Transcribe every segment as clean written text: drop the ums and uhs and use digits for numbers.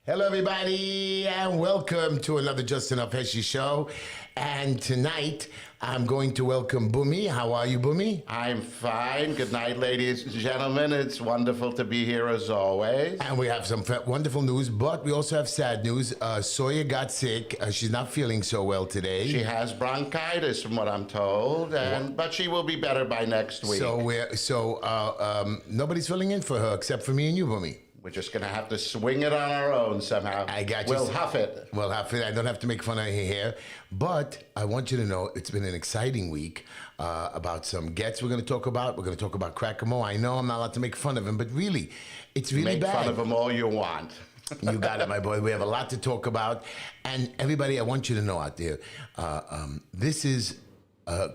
Hello, everybody, and welcome to another Just Enough Heshy show. And tonight, I'm going to welcome Bumi. How are you, Bumi? I'm fine. Good night, ladies and gentlemen. It's wonderful to be here as always. And we have some wonderful news, but we also have sad news. Soya got sick. She's not feeling so well today. She has bronchitis, from what I'm told, but she will be better by next week. So nobody's filling in for her except for me and you, Bumi. We're just going to have to swing it on our own somehow. I got you. We'll huff it. We'll huff it. I don't have to make fun of her hair. But I want you to know it's been an exciting week about some gets we're going to talk about. We're going to talk about Crackamo. I know I'm not allowed to make fun of him, but really, it's really Make bad. fun of him all you want. You got it, my boy. We have a lot to talk about. And everybody, I want you to know out there, this is...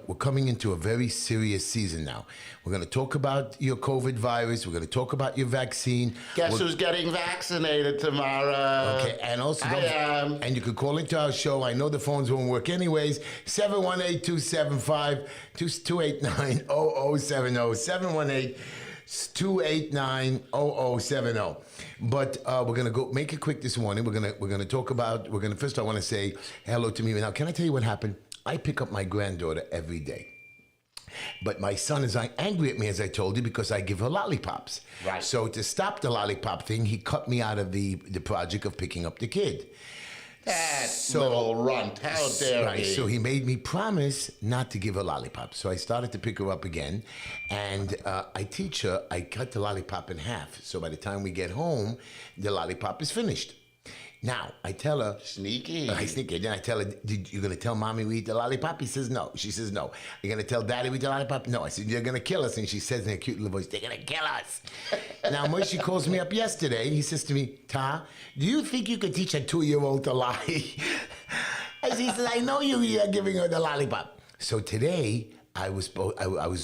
we're coming into a very serious season now. We're going to talk about your COVID virus. We're going to talk about your vaccine. Guess who's getting vaccinated tomorrow? Okay, and also, I am. And you could call into our show. I know the phones won't work anyways. 718-275-289-0070. 718-289-0070. But we're gonna go make it quick this morning. We're gonna talk about. First, I want to say hello to me now. Can I tell you what happened? I pick up my granddaughter every day. But my son is angry at me, as I told you, because I give her lollipops. Right. So to stop the lollipop thing, he cut me out of the project of picking up the kid. That little runt. How dare he? So he made me promise not to give her lollipops. So I started to pick her up again. And I teach her, I cut the lollipop in half. So by the time we get home, the lollipop is finished. Now, I tell her... Sneaky. I sneaky. Then I tell her, you going to tell Mommy we eat the lollipop? He says, no. She says, no. You're going to tell Daddy we eat the lollipop? No. I said, you're going to kill us. And she says in a cute little voice, they're going to kill us. Now, Moshe calls me up yesterday. He says to me, Ta, do you think you could teach a 2-year-old to lie? He says, I know you're giving her the lollipop. So today, I was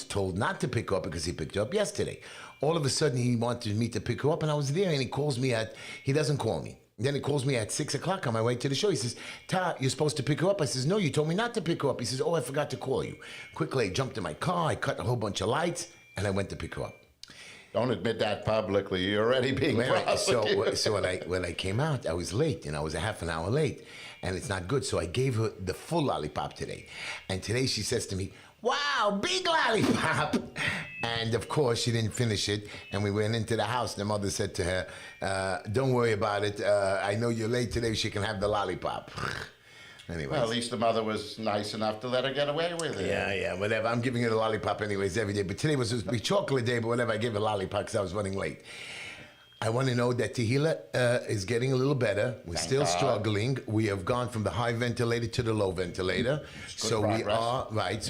told not to pick her up because he picked her up yesterday. All of a sudden, he wanted me to pick her up, and I was there, and he calls me he doesn't call me. Then he calls me at 6 o'clock on my way to the show. He says, Ta, you're supposed to pick her up. I says, no, you told me not to pick her up. He says, oh, I forgot to call you. Quickly, I jumped in my car. I cut a whole bunch of lights, and I went to pick her up. Don't admit that publicly. You're already being prosecuted. So when I came out, I was late, and I was a half an hour late, and it's not good. So I gave her the full lollipop today. And today she says to me, wow, big lollipop. And of course, she didn't finish it. And we went into the house. The mother said to her, don't worry about it. I know you're late today. She can have the lollipop. Anyways. Well, at least the mother was nice enough to let her get away with it. Yeah, whatever. I'm giving her the lollipop anyways every day. But today was supposed to be chocolate day, but whatever, I gave her a lollipop because I was running late. I want to know that Tehila is getting a little better. We're still struggling. We have gone from the high ventilator to the low ventilator. So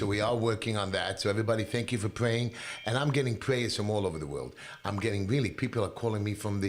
we are working on that. So everybody, thank you for praying. And I'm getting prayers from all over the world. I'm getting people are calling me from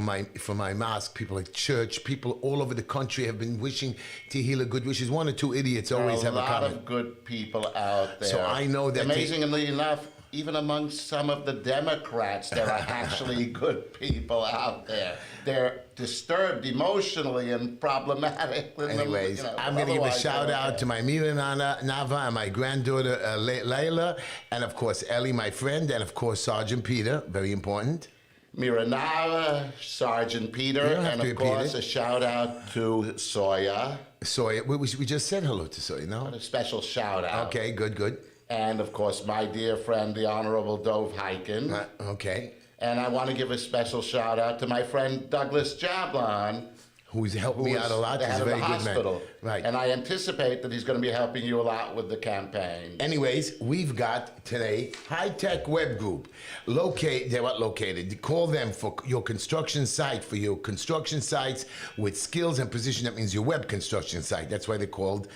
my mosque, people at church, people all over the country have been wishing Tehila good wishes. One or two idiots always have a comment. There are a lot of good people out there. So I know that amazingly enough, even among some of the Democrats, there are actually good people out there. They're disturbed emotionally and problematic. Anyways, I'm going to give a shout out to my Mira Nava and my granddaughter Layla, and of course Ellie, my friend, and of course Sergeant Peter, very important. Mira Nava, Sergeant Peter, and of course a shout out to Soya. Soya, we just said hello to Soya, no? A special shout out. Okay, good. And, of course, my dear friend, the Honorable Dove Hyken. Okay. And I want to give a special shout-out to my friend Douglas Jablon. Who's helped me out a lot. He's a very good man. Right. And I anticipate that he's going to be helping you a lot with the campaign. Anyways, we've got today High-Tech Web Group. They're what located. Call them for your construction site, for your construction sites with skills and precision. That means your web construction site. That's why they're called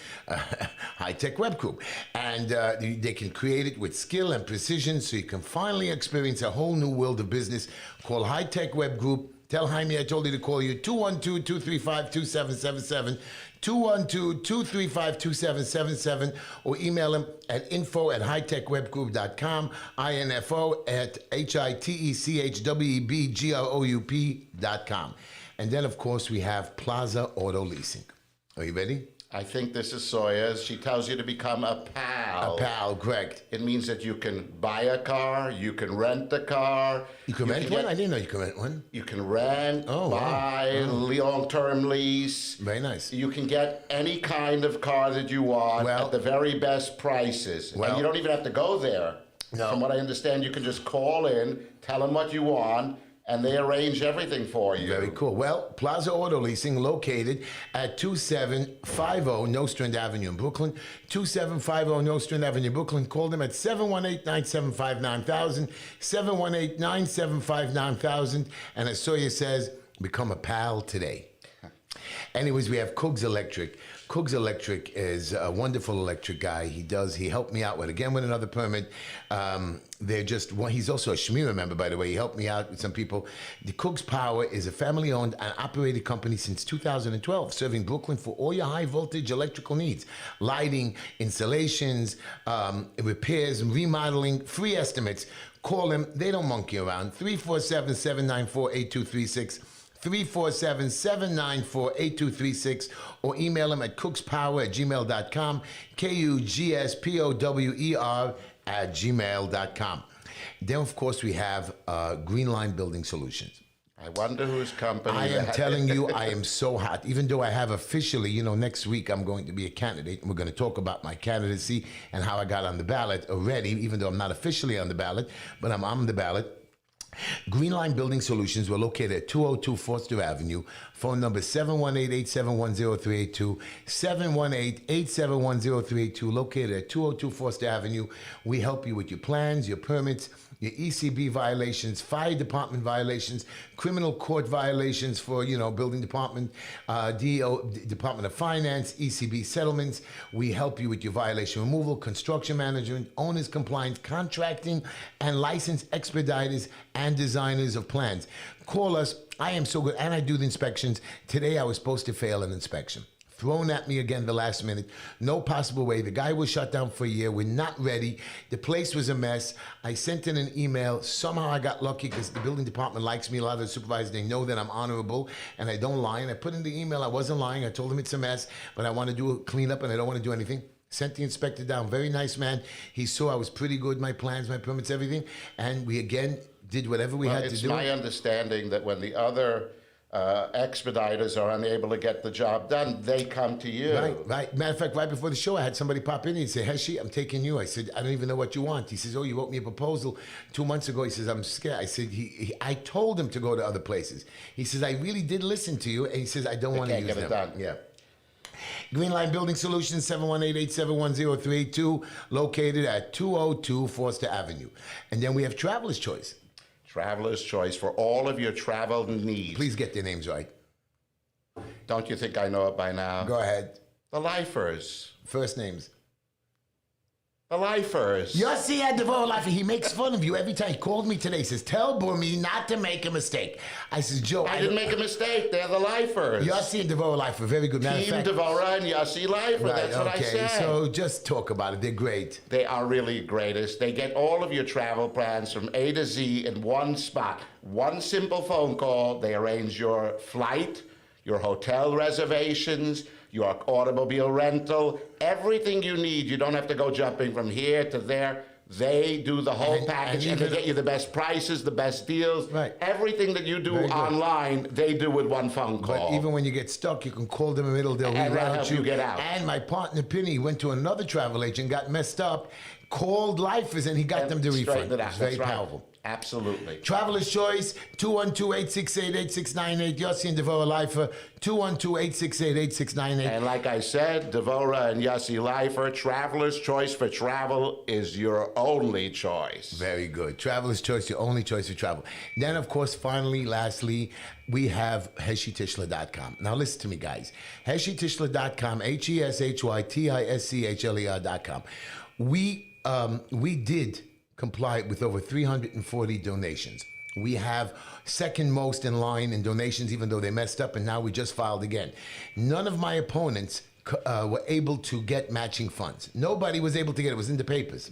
High-Tech Web Group. And they can create it with skill and precision so you can finally experience a whole new world of business. Call High-Tech Web Group. Tell Jaime I told you to call you, 212-235-2777, 212-235-2777, or email him at info@hightechwebgroup.com, info@hitechwebgroup.com. And then, of course, we have Plaza Auto Leasing. Are you ready? I think this is Sawyer's. She tells you to become a pal. A pal, correct. It means that you can buy a car, you can rent a car. You can rent one? I didn't know you could rent one. You can rent, Oh, wow. buy, long-term lease. Very nice. You can get any kind of car that you want Well- at the very best prices. Well- And you don't even have to go there. No. From what I understand, you can just call in, tell them what you want, and they arrange everything for you. Very cool. Well, Plaza Auto Leasing, located at 2750 Nostrand Avenue in Brooklyn. 2750 Nostrand Avenue, Brooklyn. Call them at 718-975-9000, 718-975-9000. And as Sawyer says, become a pal today. Anyways, we have Cougs Electric. Cougs Electric is a wonderful electric guy. He helped me out with another permit. He's also a Shmira member, by the way. He helped me out with some people. The Cougs Power is a family-owned and operated company since 2012, serving Brooklyn for all your high-voltage electrical needs. Lighting, installations, repairs, remodeling, free estimates. Call them. They don't monkey around. 347-794-8236. 347-794-8236, or email them at cookspower@gmail.com, KUGSPOWER@gmail.com. Then, of course, we have Green Line Building Solutions. I wonder whose company I am that telling you, I am so hot. Even though I have officially, next week I'm going to be a candidate, and we're going to talk about my candidacy and how I got on the ballot already, even though I'm not officially on the ballot, but I'm on the ballot. Green Line Building Solutions, we're located at 202 Foster Avenue. Phone number 718-871-0382, 718-871-0382, located at 202 Foster Avenue. We help you with your plans, your permits, your ECB violations, fire department violations, criminal court violations for, building department, Department of Finance, ECB settlements. We help you with your violation removal, construction management, owner's compliance, contracting, and licensed expediters and designers of plans. Call us. I am so good, and I do the inspections. Today I was supposed to fail an inspection. Thrown at me again the last minute. No possible way. The guy was shut down for a year. We're not ready. The place was a mess. I sent in an email. Somehow I got lucky because the building department likes me. A lot of the supervisors, they know that I'm honorable and I don't lie. And I put in the email, I wasn't lying. I told him it's a mess, but I want to do a cleanup and I don't want to do anything. Sent the inspector down. Very nice man. He saw I was pretty good, my plans, my permits, everything. And we again did whatever we had to do. It's my understanding that when the other expediters are unable to get the job done, they come to you. Right. Matter of fact, right before the show, I had somebody pop in and say, Heshy, I'm taking you. I said, I don't even know what you want. He says, oh, you wrote me a proposal 2 months ago. He says, I'm scared. I said, I told him to go to other places. He says, I really did listen to you. And he says, I don't want to use them. Get it done. Yeah. Green Line Building Solutions, 718-871-0382, located at 202 Foster Avenue. And then we have Traveler's Choice. Traveler's Choice for all of your travel needs. Please get their names right. Don't you think I know it by now? Go ahead. The Lifers. First names. The Lifers. Yossi at Devour Lifer, he makes fun of you every time. He called me today. He says, tell Burmy not to make a mistake. I says, Joe, I didn't make a mistake. They're the Lifers. Yossi and Devour Lifer, very good. Matter of Team fact, Devora and Yossi Lifer. right, That's what I said. So just talk about it. They're great. They are really greatest. They get all of your travel plans from A to Z in one spot. One simple phone call. They arrange your flight, your hotel reservations, your automobile rental, everything you need. You don't have to go jumping from here to there. They do the whole package, and they get you the best prices, the best deals. Right. Everything that you do online, they do with one phone call. But even when you get stuck, you can call them in the middle. They'll And they'll reroute help you get out. And my partner, Penny, went to another travel agent, got messed up, called Lifers, and he got them to refund. Straighten it out. It's very That's right. powerful. Absolutely. Traveler's Choice, 212-868-8698. Yossi and Devour Lifer, 212-868-8698. And like I said, Devora and Yossi Lifer, Traveler's Choice for travel is your only choice. Very good. Traveler's Choice, your only choice for travel. Then, of course, finally, lastly, we have HeshyTishler.com. Now, listen to me, guys. HeshyTishler.com, HeshyTishler.com. We did comply with over 340 donations. We have second most in line in donations, even though they messed up, and now we just filed again. None of my opponents were able to get matching funds. Nobody was able to get it. It was in the papers.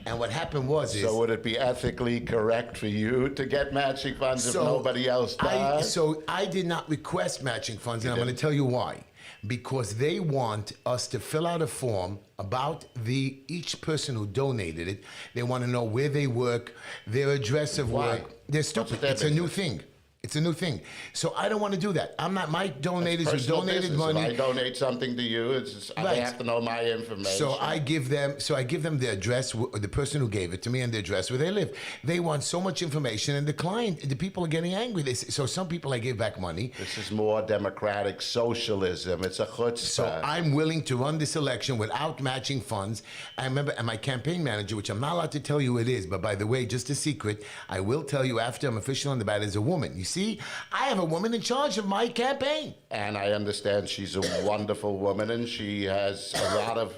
And what happened was So would it be ethically correct for you to get matching funds if nobody else does? So I did not request matching funds, and I'm going to tell you why. Because they want us to fill out a form about each person who donated it. They want to know where they work, their address of work. They're stupid. It's a new thing. It's a new thing. So I don't want to do that. I'm not my donators who donated money. If I donate something to you, they have to know my information. So I give them the address, the person who gave it to me, and the address where they live. They want so much information, and the people are getting angry. So some people I gave back money. This is more democratic socialism. It's a chutzpah. So I'm willing to run this election without matching funds. I remember, and my campaign manager, which I'm not allowed to tell you who it is, but by the way, just a secret, I will tell you after I'm official on the ballot, is a woman. You see, I have a woman in charge of my campaign. And I understand she's a wonderful woman, and she has a lot of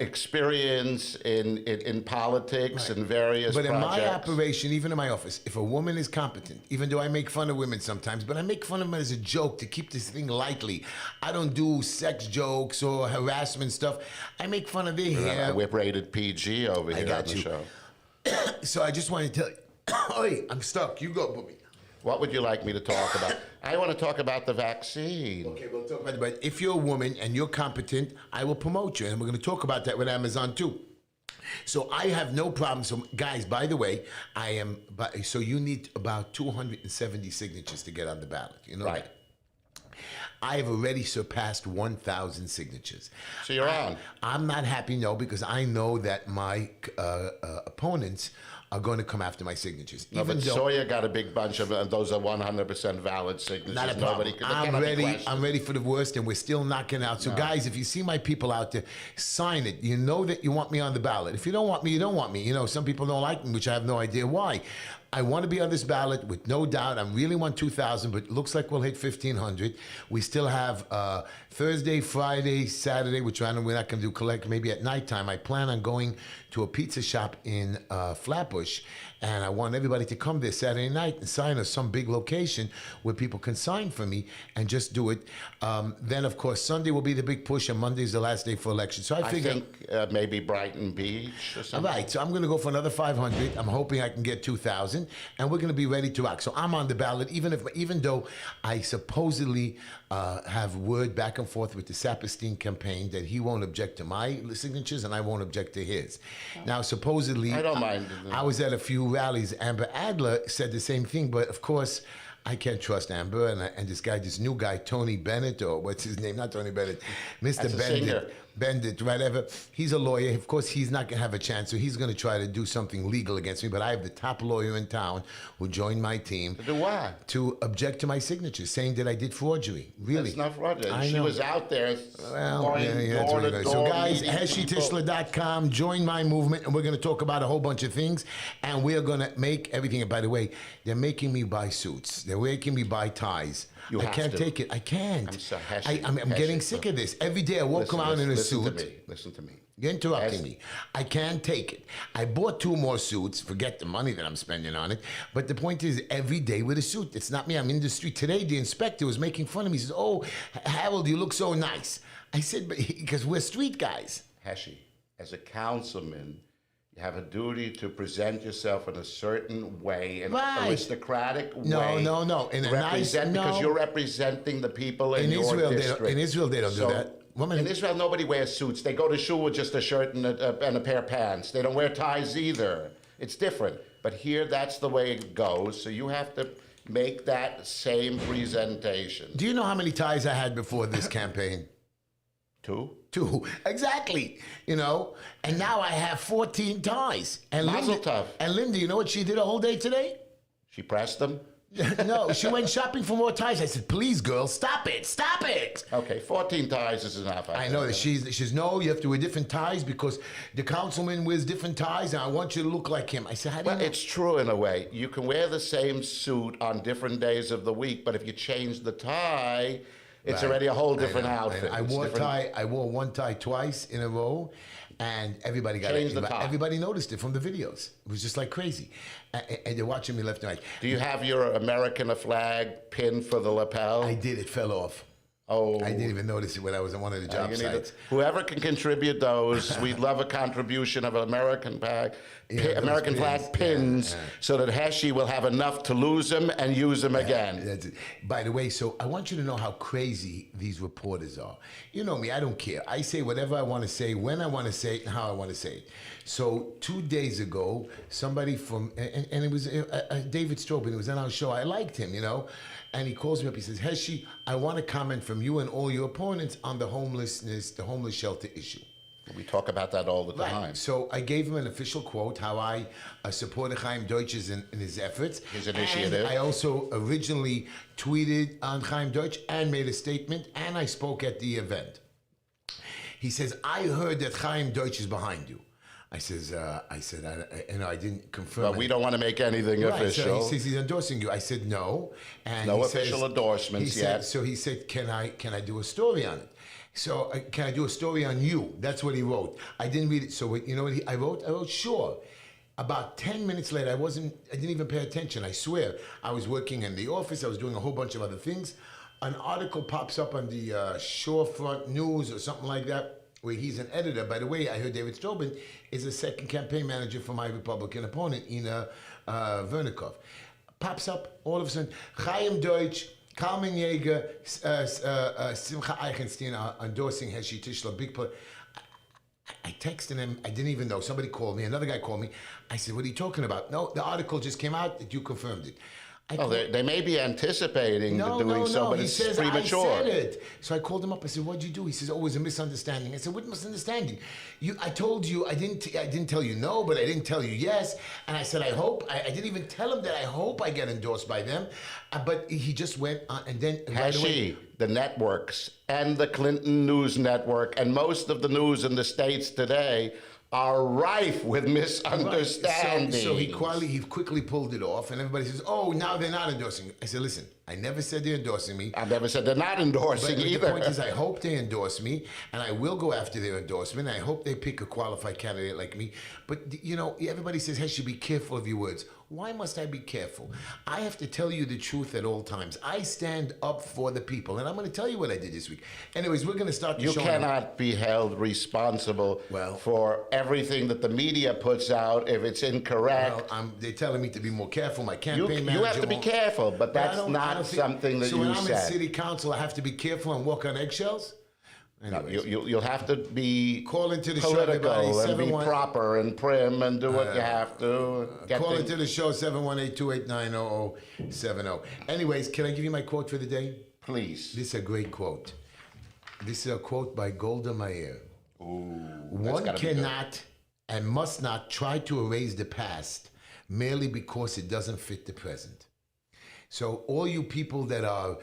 experience in politics and various But projects. in my operation, even in my office, if a woman is competent, even though I make fun of women sometimes, but I make fun of them as a joke to keep this thing lightly. I don't do sex jokes or harassment stuff. I make fun of their hair. We're rated PG over here on the show. So I just want to tell you, Oi, I'm stuck. You go, Booby. What would you like me to talk about? I want to talk about the vaccine. Okay, we'll talk about it. But if you're a woman and you're competent, I will promote you. And we're going to talk about that with Amazon, too. So I have no problem. So, guys, by the way, so you need about 270 signatures to get on the ballot. You know right. that? I have already surpassed 1,000 signatures. So you're on. I'm not happy, no, because I know that my opponents are going to come after my signatures. No, but Sawyer got a big bunch of them. Those are 100% valid signatures. Not a problem. I'm ready for the worst, and we're still knocking out. So, guys, if you see my people out there, sign it. You know that you want me on the ballot. If you don't want me, you don't want me. You know, some people don't like me, which I have no idea why. I want to be on this ballot with no doubt. I really want 2,000, but it looks like we'll hit 1,500. We still have Thursday, Friday, Saturday, which we're not going to do collect maybe at nighttime. I plan on going to a pizza shop in Flatbush, and I want everybody to come there Saturday night and sign us some big location where people can sign for me and just do it. Then, of course, Sunday will be the big push, and Monday's the last day for election. So I think maybe Brighton Beach or something. All right, so I'm going to go for another 500. I'm hoping I can get 2,000, and we're going to be ready to rock. So I'm on the ballot, even though I supposedly have word back and forth with the Saperstein campaign that he won't object to my signatures and I won't object to his. Now, supposedly, I don't mind. I was at a few rallies. Amber Adler said the same thing, but of course, I can't trust Amber and this new guy, Tony Bennett, or what's his name? Not Tony Bennett, Mr. Bennett, whatever. He's a lawyer. Of course, he's not going to have a chance, so he's going to try to do something legal against me. But I have the top lawyer in town who joined my team. To do what? To object to my signatures, saying that I did forgery. Really. That's not fraudulent. She was out there that's door what to it door. So guys, HeshyTishler.com, join my movement, and we're going to talk about a whole bunch of things, and we're going to make everything. And by the way, they're making me buy suits. They're making me buy ties. I can't take it. I can't. I'm so I'm getting sick of this. Every day I walk around in a suit. Listen to me. You're interrupting me. I can't take it. I bought 2 more suits. Forget the money that I'm spending on it. But the point is, every day with a suit. It's not me. I'm in the street. Today, the inspector was making fun of me. He says, "Oh, Harold, you look so nice." I said, because we're street guys. Heshy, as a councilman, you have a duty to present yourself in a certain way, an aristocratic way. No. Because you're representing the people in your district. In Israel, they don't do that. In Israel, nobody wears suits. They go to shul with just a shirt and a pair of pants. They don't wear ties either. It's different. But here, that's the way it goes. So you have to make that same presentation. Do you know how many ties I had before this campaign? 2? 2, exactly. You know, and now I have 14 ties. And Mazel tov. And Linda, you know what she did a whole day today? She pressed them? No, she went shopping for more ties. I said, "Please, girl, stop it. Okay, 14 ties is enough. I know that she's no, you have to wear different ties because the councilman wears different ties and I want you to look like him. I said, how do you know? It's true in a way. You can wear the same suit on different days of the week, but if you change the tie, it's already a whole different outfit. I wore one tie twice in a row, and everybody got it. Everybody noticed it from the videos. It was just like crazy. And they're watching me left and right. Do you have your American flag pinned for the lapel? I did. It fell off. Oh, I didn't even notice it when I was on one of the job sites. Whoever can contribute those, we'd love a contribution of American flag pins, so that Heshy will have enough to lose them and use them again. That's it. By the way, so I want you to know how crazy these reporters are. You know me, I don't care. I say whatever I want to say, when I want to say it, and how I want to say it. So 2 days ago, somebody from, and it was David Strobin, it was on our show. I liked him, you know. And he calls me up, he says, Heshy, I want to comment from you and all your opponents on the homelessness, the homeless shelter issue. We talk about that all the time. Right. So I gave him an official quote, how I supported Chaim Deutsch's in his efforts. His initiative. And I also originally tweeted on Chaim Deutsch and made a statement, and I spoke at the event. He says, I heard that Chaim Deutsch is behind you. I said, I didn't confirm. But we don't want to make anything official. So he says he's endorsing you. I said no, and no official endorsements yet. So he said, can I do a story on it? So can I do a story on you? That's what he wrote. I didn't read it. So you know what I wrote? I wrote sure. About 10 minutes later, I didn't even pay attention. I swear, I was working in the office. I was doing a whole bunch of other things. An article pops up on the Shorefront News or something like that, where he's an editor. By the way, I heard David Strobin is a second campaign manager for my Republican opponent, Ina Vernikov. Pops up all of a sudden, Chaim Deutsch, Kalman Yeager, Simcha Eichenstein are endorsing Heshy Tishla, big player. I texted him, I didn't even know. Somebody called me, another guy called me. I said, what are you talking about? No, the article just came out that you confirmed it. They may be anticipating doing so, but it's premature. I said it. So I called him up. I said, "What'd you do?" He says, "Oh, it was a misunderstanding." I said, "What misunderstanding? I told you I didn't tell you no, but I didn't tell you yes." And I said, "I hope." I didn't even tell him that I hope I get endorsed by them. But he just went on, and then right away, the networks and the Clinton News Network and most of the news in the States today are rife with misunderstandings. So he quickly pulled it off, and everybody says, "Oh, now they're not endorsing you." I said, "Listen, I never said they're endorsing me. I never said they're not endorsing but either." The point is, I hope they endorse me, and I will go after their endorsement. I hope they pick a qualified candidate like me. But you know, everybody says, "Hey, you should be careful of your words." Why must I be careful? I have to tell you the truth at all times. I stand up for the people, and I'm going to tell you what I did this week. Anyways, we're going to start the show. You cannot be held responsible for everything that the media puts out if it's incorrect. Well, they're telling me to be more careful. My campaign manager. You have to be careful, but that's not something that you said. So when I'm in city council, I have to be careful and walk on eggshells? No, you'll have to be call into the political show, and be proper and prim and do what you have to. Call into the show, 718-289-0070. Anyways, can I give you my quote for the day? Please. This is a great quote. This is a quote by Golda Meir. One cannot and must not try to erase the past merely because it doesn't fit the present. So all you people that are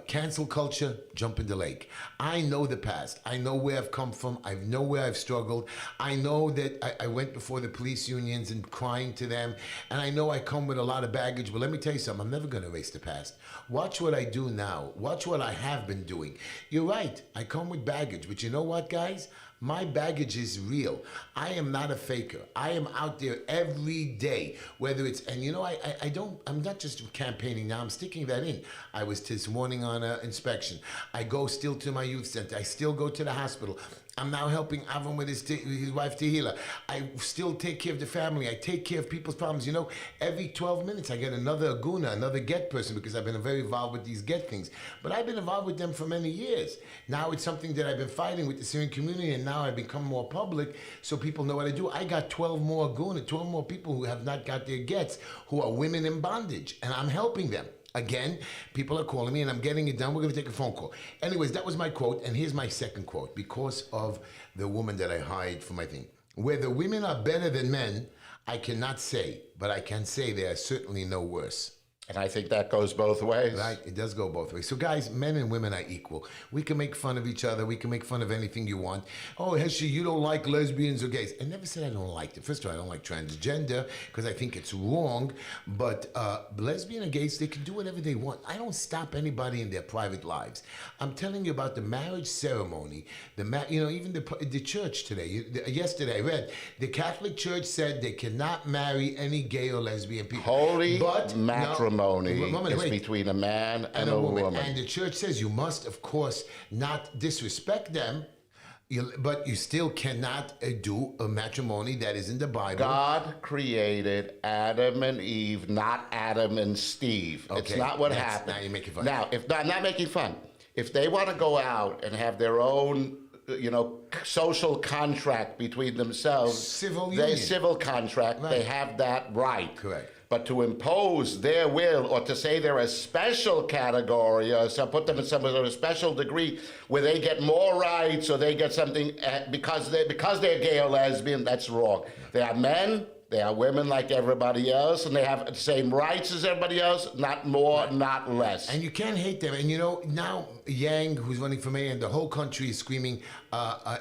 cancel culture, jump in the lake. I know the past. I know where I've come from. I know where I've struggled. I know that I went before the police unions and crying to them. And I know I come with a lot of baggage. But let me tell you something. I'm never going to erase the past. Watch what I do now. Watch what I have been doing. You're right. I come with baggage. But you know what, guys? My baggage is real. I am not a faker. I am out there every day, whether it's, and you know, I'm not just campaigning now, I'm sticking that in. I was this morning on inspection. I go still to my youth center. I still go to the hospital. I'm now helping Avram with his wife Tehila. I still take care of the family. I take care of people's problems. You know, every 12 minutes I get another aguna, another get person, because I've been very involved with these get things. But I've been involved with them for many years. Now it's something that I've been fighting with the Syrian community, and now I've become more public so people know what I do. I got 12 more aguna, 12 more people who have not got their gets, who are women in bondage, and I'm helping them. Again, people are calling me and I'm getting it done. We're going to take a phone call. Anyways, that was my quote. And here's my second quote, because of the woman that I hired for my thing. Whether women are better than men, I cannot say, but I can say they are certainly no worse. And I think that goes both ways. Right, it does go both ways. So guys, men and women are equal. We can make fun of each other. We can make fun of anything you want. Oh, Heshy, you don't like lesbians or gays. I never said I don't like it. First of all, I don't like transgender because I think it's wrong. But lesbian and gays, they can do whatever they want. I don't stop anybody in their private lives. I'm telling you about the marriage ceremony. Even the church today. Yesterday I read the Catholic Church said they cannot marry any gay or lesbian people. Holy matrimony. matrimony Woman, is wait. between a man and a woman. And the church says you must, of course, not disrespect them, but you still cannot do a matrimony that is in the Bible. God created Adam and Eve, not Adam and Steve. Okay, It's not what happened. Now you're making fun. Now, I'm not making fun. If they want to go out and have their own, social contract between themselves, Civil they union. civil contract, Right. they have that right. Correct. But to impose their will or to say they're a special category or put them in some sort of special degree where they get more rights or they get something because they're gay or lesbian, that's wrong. They are men, they are women like everybody else, and they have the same rights as everybody else, not more, not less. And you can't hate them. And now Yang, who's running for mayor, and the whole country is screaming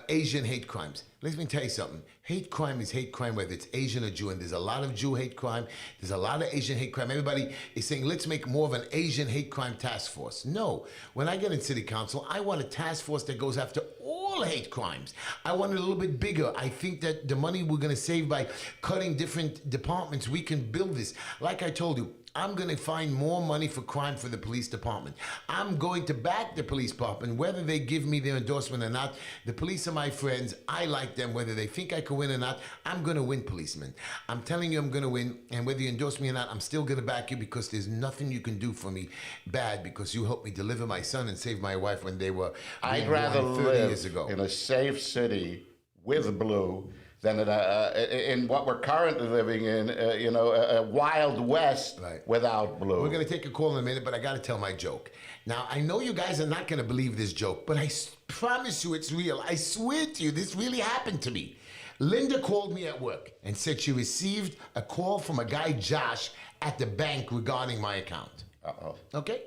Asian hate crimes. Let me tell you something. Hate crime is hate crime, whether it's Asian or Jew. And there's a lot of Jew hate crime. There's a lot of Asian hate crime. Everybody is saying, let's make more of an Asian hate crime task force. No. When I get in city council, I want a task force that goes after all hate crimes. I want it a little bit bigger. I think that the money we're going to save by cutting different departments, we can build this. Like I told you, I'm going to find more money for crime for the police department. I'm going to back the police department, whether they give me their endorsement or not. The police are my friends. I like them. Whether they think I can win or not, I'm going to win, policemen. I'm telling you I'm going to win. And whether you endorse me or not, I'm still going to back you because there's nothing you can do for me bad because you helped me deliver my son and save my wife when they were I'd being rather born 30 years ago. live in a safe city with blue than in what we're currently living in, a wild west Right. without blue. We're going to take a call in a minute, but I got to tell my joke. Now, I know you guys are not going to believe this joke, but I promise you it's real. I swear to you, this really happened to me. Linda called me at work and said she received a call from a guy, Josh, at the bank regarding my account. Uh-oh. Okay?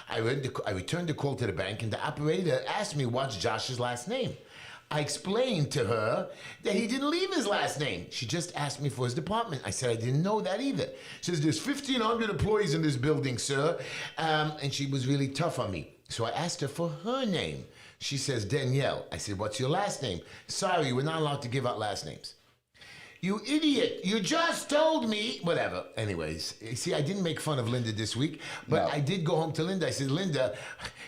I returned the call to the bank, and the operator asked me what's Josh's last name. I explained to her that he didn't leave his last name. She just asked me for his department. I said I didn't know that either. She says, there's 1,500 employees in this building, sir. And she was really tough on me. So I asked her for her name. She says, Danielle. I said, what's your last name? Sorry, we're not allowed to give out last names. You idiot, you just told me, whatever. Anyways, you see, I didn't make fun of Linda this week, but No. I did go home to Linda. I said, Linda,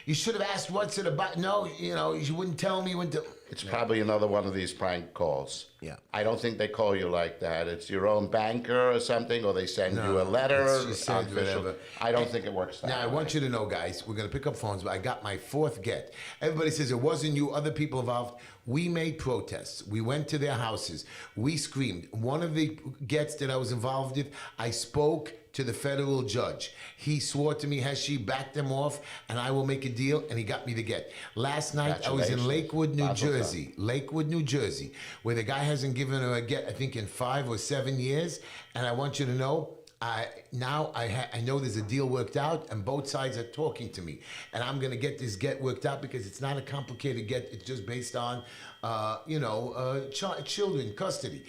you should have asked what's it about. No, you wouldn't tell me when to. It's probably another one of these prank calls. Yeah. I don't think they call you like that. It's your own banker or something, or they send you a letter. She said official. whatever. I don't think it works that Now, I way. want you to know, guys, we're going to pick up phones, but I got my fourth get. Everybody says it wasn't you, other people involved. We made protests. We went to their houses. We screamed. One of the gets that I was involved with, I spoke to the federal judge. He swore to me, Heshy, backed them off, and I will make a deal, and he got me the get. Last night, I was in Congratulations. Lakewood, New Mazel tov. Jersey. Lakewood, New Jersey, where the guy hasn't given her a get, I think, in 5 or 7 years. And I want you to know, I know there's a deal worked out, and both sides are talking to me. And I'm going to get this get worked out because it's not a complicated get. It's just based on, children custody.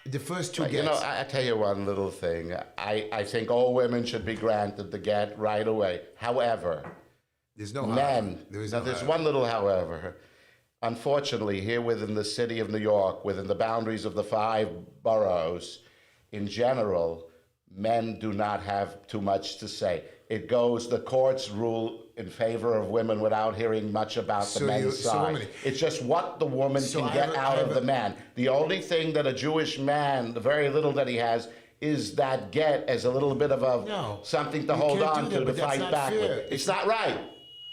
The first two But, gets. I tell you one little thing. I think all women should be granted the get right away. However, There's no men, There is now no there's however. one little however. Unfortunately, here within the city of New York, within the boundaries of the 5 boroughs, in general, men do not have too much to say. The courts rule in favor of women without hearing much about the men's side. It's just what the woman can get out of the man. The only thing that a Jewish man, the very little that he has, is that get as a little bit of something to You hold can't on do that, to but that's fight not back fair. with. It's not right.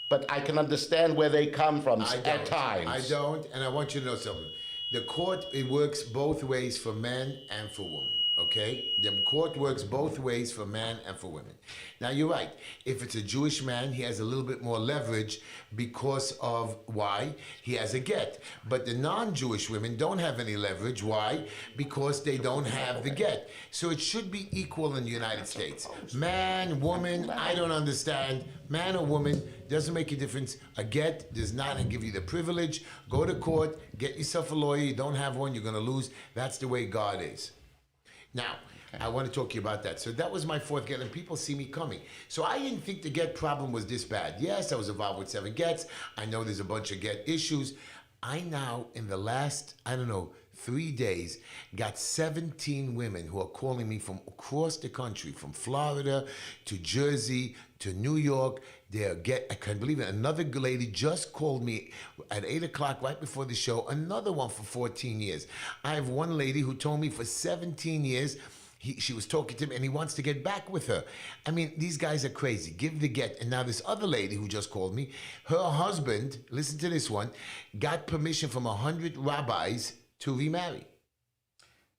But I can understand where they come from at times. I don't, and I want you to know something. The court, it works both ways for men and for women, okay? The court works both ways for men and for women. Now, you're right. If it's a Jewish man, he has a little bit more leverage because of why? He has a get. But the non-Jewish women don't have any leverage. Why? Because they don't have the get. So it should be equal in the United States. Man, woman, I don't understand. Man or woman, doesn't make a difference. A get does not give you the privilege. Go to court, get yourself a lawyer. You don't have one, you're going to lose. That's the way God is. Now, I want to talk to you about that. So that was my fourth get, and people see me coming. So I didn't think the get problem was this bad. Yes, I was involved with 7 gets. I know there's a bunch of get issues. I now, in the last, 3 days, got 17 women who are calling me from across the country, from Florida to Jersey to New York. I can't believe it. Another lady just called me at 8 o'clock right before the show, another one for 14 years. I have one lady who told me for 17 years, she was talking to him and he wants to get back with her. I mean, these guys are crazy. Give the get. And now this other lady who just called me, her husband, listen to this one, got permission from 100 rabbis to remarry.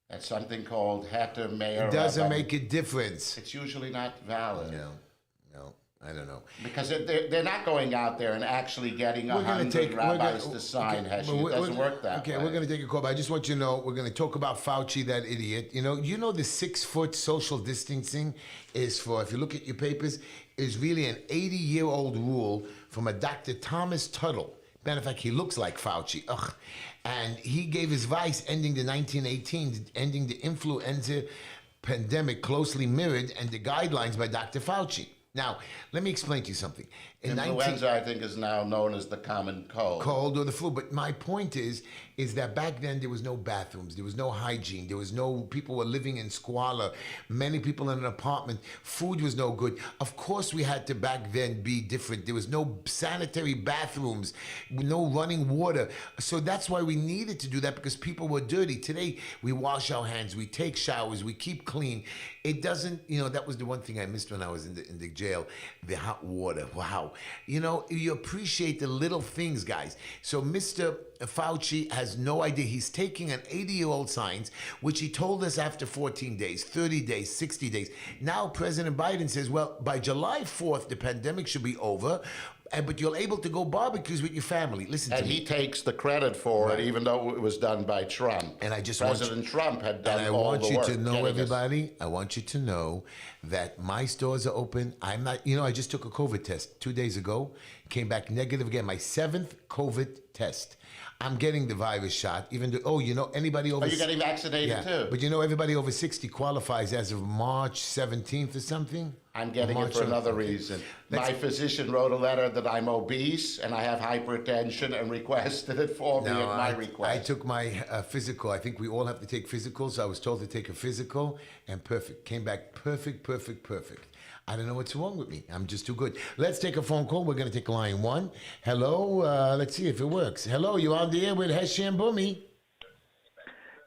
That's something called Hatter Mayor. It doesn't make a difference. It's usually not valid. No, I don't know. Because they're not going out there and actually getting 100 rabbis to sign Heshy. It doesn't work that way. Okay, we're going to take a call, but I just want you to know, we're going to talk about Fauci, that idiot. You know the 6-foot social distancing is for, if you look at your papers, is really an 80-year-old rule from a Dr. Thomas Tuttle. Matter of fact, he looks like Fauci. Ugh. And he gave his advice ending the 1918, ending the influenza pandemic closely mirrored and the guidelines by Dr. Fauci. Now, let me explain to you something. Influenza, I think, is now known as the common cold. Cold or the flu. But my point is that back then there was no bathrooms, there was no hygiene, there was no, people were living in squalor, many people in an apartment, food was no good. Of course we had to back then be different. There was no sanitary bathrooms, no running water. So that's why we needed to do that, because people were dirty. Today we wash our hands, we take showers, we keep clean. It doesn't, that was the one thing I missed when I was in the jail, the hot water. Wow. You appreciate the little things, guys. So Mr. Fauci has no idea. He's taking an 80-year-old science, which he told us after 14 days, 30 days, 60 days. Now President Biden says, well, by July 4th, the pandemic should be over, but you're able to go barbecues with your family. Listen to me. And he takes the credit for it, even though it was done by Trump. And I just President Trump had done and all the work. I want you to know, everybody, I want you to know that my stores are open. I'm not, I just took a COVID test 2 days ago, came back negative again, my 7th COVID test. I'm getting the virus shot, even though, anybody over... Are you getting vaccinated too? But everybody over 60 qualifies as of March 17th or something? I'm getting it for another reason. My physician wrote a letter that I'm obese and I have hypertension and requested it for me at my request. I took my physical. I think we all have to take physicals. So I was told to take a physical, and perfect. Came back perfect. I don't know what's wrong with me. I'm just too good. Let's take a phone call. We're going to take line 1. Hello. Let's see if it works. Hello, you're on the air with Heshy and Boomy.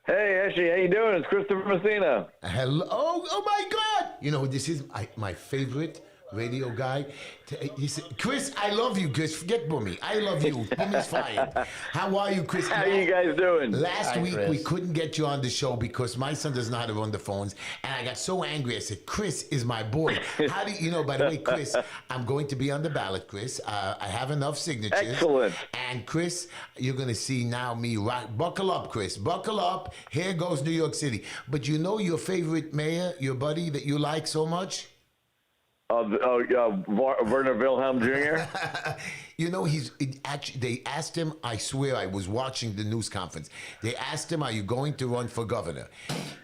Hey, Heshy, how you doing? It's Christopher Messina. Hello. Oh my God. This is my favorite radio guy. He said, Chris, I love you, Chris. Forget Boomy. I love you. Boomy's fired. How are you, Chris? How you guys doing? Last week, Chris, we couldn't get you on the show because my son doesn't know how to run the phones. And I got so angry. I said, Chris is my boy. How do you know? By the way, Chris, I'm going to be on the ballot, Chris. I have enough signatures. Excellent. And Chris, you're going to see now me rock. Buckle up, Chris. Buckle up. Here goes New York City. But your favorite mayor, your buddy that you like so much? Werner Wilhelm Jr. They asked him, I swear I was watching the news conference. They asked him, are you going to run for governor?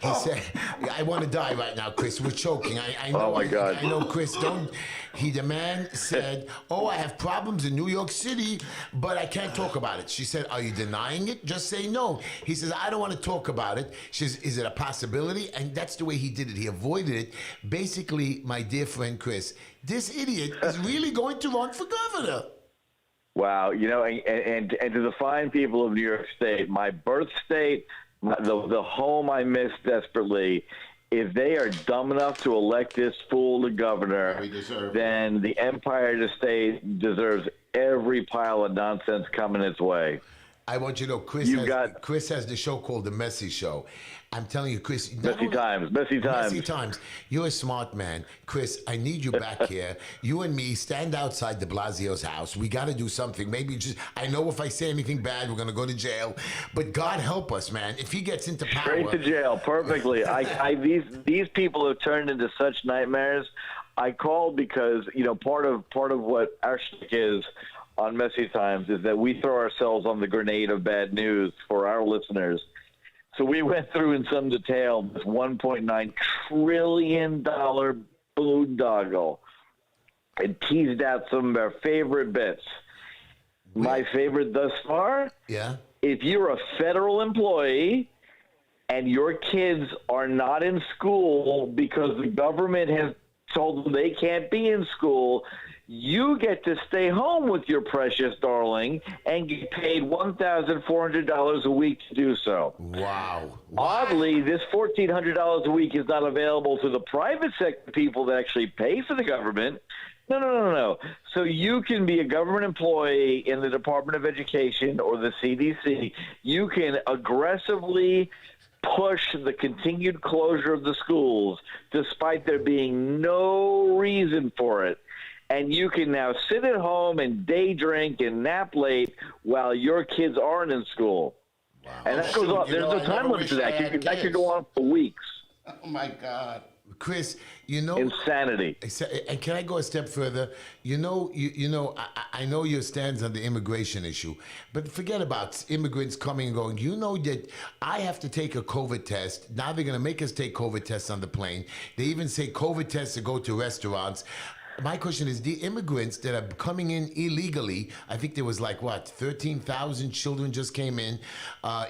He said, I want to die right now, Chris. We're choking. I know. Oh, my God. I know, Chris, don't. The man said, I have problems in New York City, but I can't talk about it. She said, are you denying it? Just say no. He says, I don't want to talk about it. She says, is it a possibility? And that's the way he did it. He avoided it. Basically, my dear friend Chris, this idiot is really going to run for governor. Wow, and to the fine people of New York State, my birth state, the home I miss desperately, if they are dumb enough to elect this fool to governor, then the Empire of the State deserves every pile of nonsense coming its way. I want you to know, Chris has the show called The Messy Show. I'm telling you, Chris. Messy times. You're a smart man. Chris, I need you back here. You and me stand outside de Blasio's house. We got to do something. Maybe I know if I say anything bad, we're going to go to jail. But God help us, man. If he gets into power. Straight to jail, perfectly. These people have turned into such nightmares. I called because, part of what our shtick is on Messy Times is that we throw ourselves on the grenade of bad news for our listeners. So we went through in some detail this $1.9 trillion boondoggle and teased out some of our favorite bits. My favorite thus far? Yeah. If you're a federal employee and your kids are not in school because the government has told them they can't be in school, you get to stay home with your precious darling and get paid $1,400 a week to do so. Wow. Oddly, this $1,400 a week is not available to the private sector people that actually pay for the government. No. So you can be a government employee in the Department of Education or the CDC. You can aggressively push the continued closure of the schools despite there being no reason for it. And you can now sit at home and day drink and nap late while your kids aren't in school. Wow. And that goes on. There's no time limit to that. That could go on for weeks. Oh, my God. Chris, you know, Insanity. and can I go a step further? You know, I know your stands on the immigration issue, but forget about immigrants coming and going. You know that I have to take a COVID test. Now they're going to make us take COVID tests on the plane. They even say COVID tests to go to restaurants. My question is, the immigrants that are coming in illegally, I think there was 13,000 children just came in,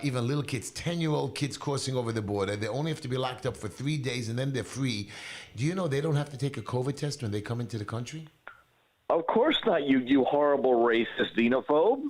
even little kids, 10-year-old kids crossing over the border. They only have to be locked up for 3 days and then they're free. Do you know they don't have to take a COVID test when they come into the country? Of course not, you horrible racist xenophobe.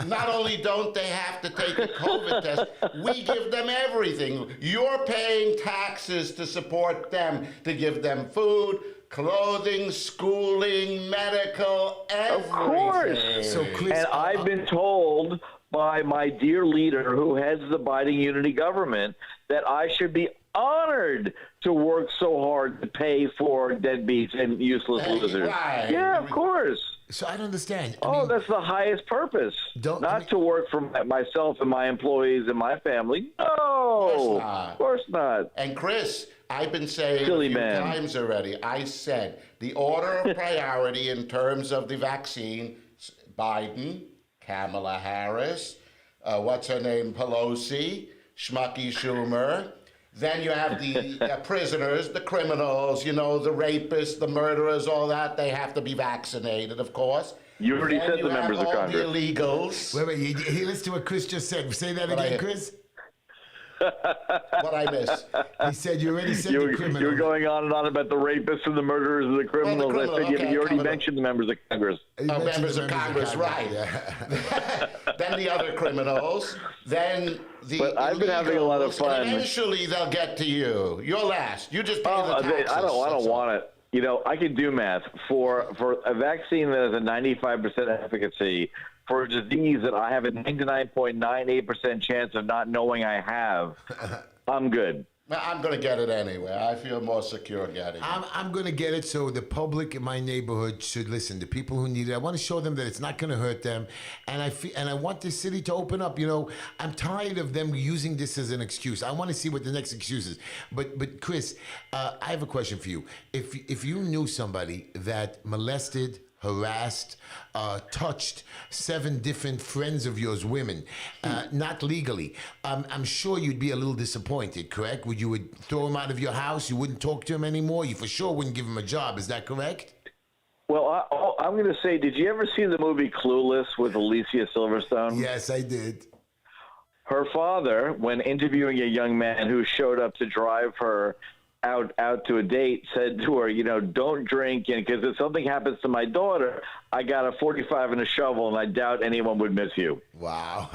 Not only don't they have to take a COVID test, we give them everything. You're paying taxes to support them, to give them food, clothing, schooling, medical, everything. Of course. So, Chris, and I've been told by my dear leader who heads the Biden unity government that I should be honored to work so hard to pay for deadbeats and useless losers. Right. Yeah, of course. So I don't understand. That's the highest purpose. Not to work for myself and my employees and my family. No, of course not. And Chris, I've been saying Silly a few man. times already, I said the order of priority in terms of the vaccine, Biden, Kamala Harris, what's her name, Pelosi, Schmucky Schumer. Then you have the prisoners, the criminals, the rapists, the murderers, all that. They have to be vaccinated, of course. You already said the members of Congress. The illegals. Wait, listen to what Chris just said. Say that again, Chris. What I miss? He said you already said the criminals. You were going on and on about the rapists and the murderers and the criminals. I said you already mentioned the members of Congress. Members of Congress, right. Yeah. Then the other criminals. Then the But I've been having a lot of fun. And eventually they'll get to you. You're last. You just pay the taxes. I don't want it. I can do math. For a vaccine that has a 95% efficacy for a disease that I have a 99.98% chance of not knowing I have, I'm good. I'm going to get it anyway. I feel more secure getting it. I'm going to get it, so the public in my neighborhood should listen. The people who need it, I want to show them that it's not going to hurt them, and I want this city to open up. I'm tired of them using this as an excuse. I want to see what the next excuse is. But Chris, I have a question for you. If you knew somebody that molested, harassed, touched 7 different friends of yours, women, not legally, I'm sure you'd be a little disappointed, correct? You would throw him out of your house? You wouldn't talk to him anymore? You for sure wouldn't give him a job. Is that correct? Well, I'm going to say, did you ever see the movie Clueless with Alicia Silverstone? Yes, I did. Her father, when interviewing a young man who showed up to drive her out to a date, said to her, don't drink, because if something happens to my daughter, I got a 45 and a shovel, and I doubt anyone would miss you. Wow.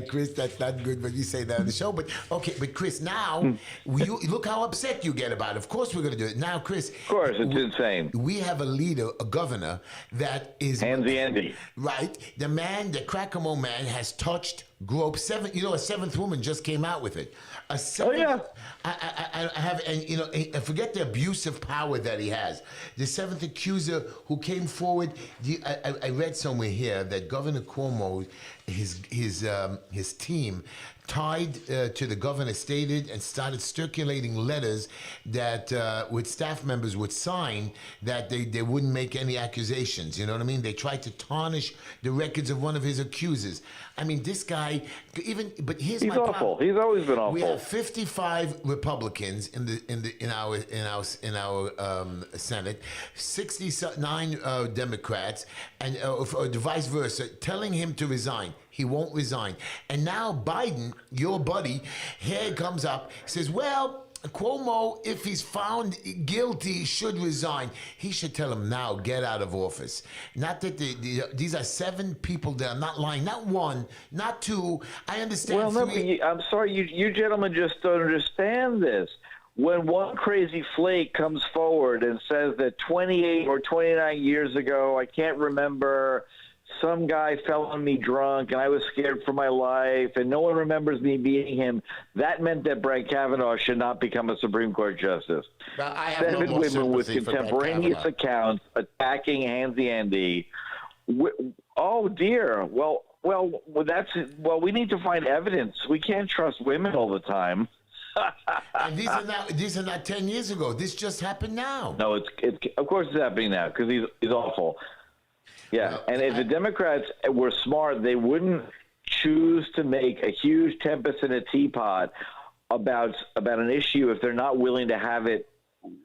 Chris, that's not good when you say that on the show. But Chris, now, look how upset you get about it. Of course we're going to do it. Now, Chris. Of course, it's insane. We have a leader, a governor, that is... Handsy Andy. Right. The Crackermo man has touched, groped 7... a 7th woman just came out with it. A 7th, oh, yeah. I have, and forget the abuse of power that he has. The 7th accuser who came forward, I read somewhere here that Governor Cuomo, his team, tied to the governor, stated and started circulating letters that with staff members would sign that they wouldn't make any accusations. You know what I mean? They tried to tarnish the records of one of his accusers. I mean, this guy, but he's my awful. problem. He's always been awful. We have 55 Republicans in our Senate, 69 Democrats, and or vice versa, telling him to resign. He won't resign. And now Biden your buddy, here comes up, says, well, Cuomo, if he's found guilty, should resign. He should tell him now, get out of office. Not that these are 7 people that are not lying. Not 1, not 2. I understand. Well, no, but I'm sorry, you gentlemen just don't understand this. When one crazy flake comes forward and says that 28 or 29 years ago, I can't remember, some guy fell on me drunk and I was scared for my life and no one remembers me beating him, that meant that Brett Kavanaugh should not become a Supreme Court justice. Well, I have 7 no more women with sympathy for Brett contemporaneous Kavanaugh. accounts attacking Hansi Andy. Oh dear. Well, we need to find evidence. We can't trust women all the time. And these are not 10 years ago. This just happened now. No, it's of course it's happening now because he's awful. Yeah, and if the Democrats were smart, they wouldn't choose to make a huge tempest in a teapot about an issue if they're not willing to have it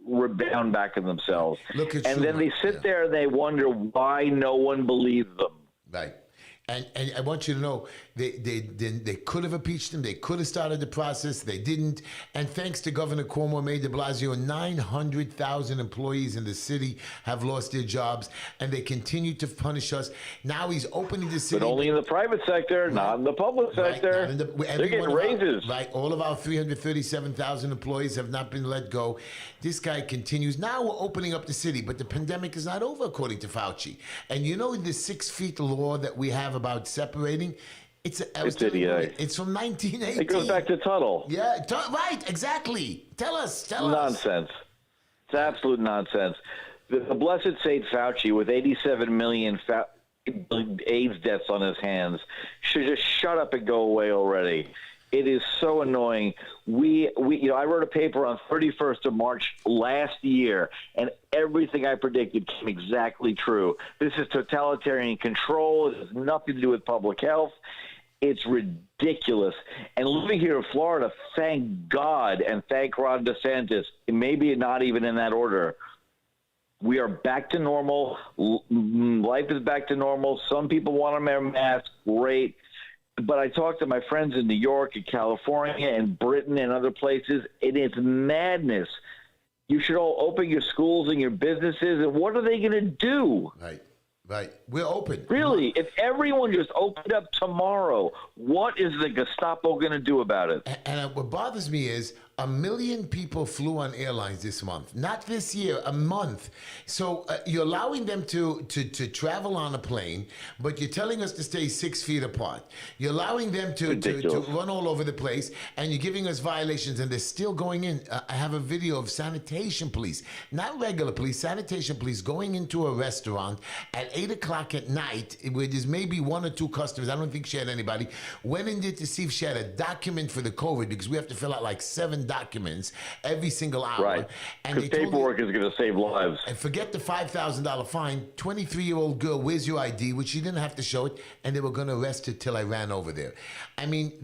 rebound back on themselves. Look at and then they sit there and they wonder why no one believes them. Right. And I want you to know, they could have impeached him. They could have started the process. They didn't. And thanks to Governor Cuomo, Mayor de Blasio, 900,000 employees in the city have lost their jobs, and they continue to punish us. Now he's opening the city. But only in the private sector, not in the public sector. They're getting raises. Right. All of our 337,000 employees have not been let go. This guy continues. Now we're opening up the city, but the pandemic is not over, according to Fauci. And you know the 6 feet law that we have about separating? It's idiotic. It's from 1918. It goes back to Tuttle. Yeah, right, exactly. Tell us. Nonsense. It's absolute nonsense. The blessed Saint Fauci, with 87 million AIDS deaths on his hands, should just shut up and go away already. It is so annoying. I wrote a paper on 31st of March last year, and everything I predicted came exactly true. This is totalitarian control. It has nothing to do with public health. It's ridiculous. And living here in Florida, thank God and thank Ron DeSantis, maybe not even in that order, we are back to normal. Life is back to normal. Some people want to wear masks. Great. But I talked to my friends in New York and California and Britain and other places, and it's madness. You should all open your schools and your businesses, and what are they going to do? Right. We're open. Really, if everyone just opened up tomorrow, what is the Gestapo going to do about it? And what bothers me is 1 million people flew on airlines this month. Not this year, a month. So you're allowing them to travel on a plane, but you're telling us to stay 6 feet apart. You're allowing them to run all over the place, and you're giving us violations, and they're still going in. I have a video of sanitation police, not regular police, sanitation police going into a restaurant at 8 o'clock at night, where there's maybe 1 or 2 customers. I don't think she had anybody. Went in there to see if she had a document for the COVID, because we have to fill out like 7 documents every single hour. Right. Because paperwork is going to save lives. And forget the $5,000 fine. 23-year-old girl, where's your ID? Which she didn't have to show it, and they were going to arrest her till I ran over there. I mean,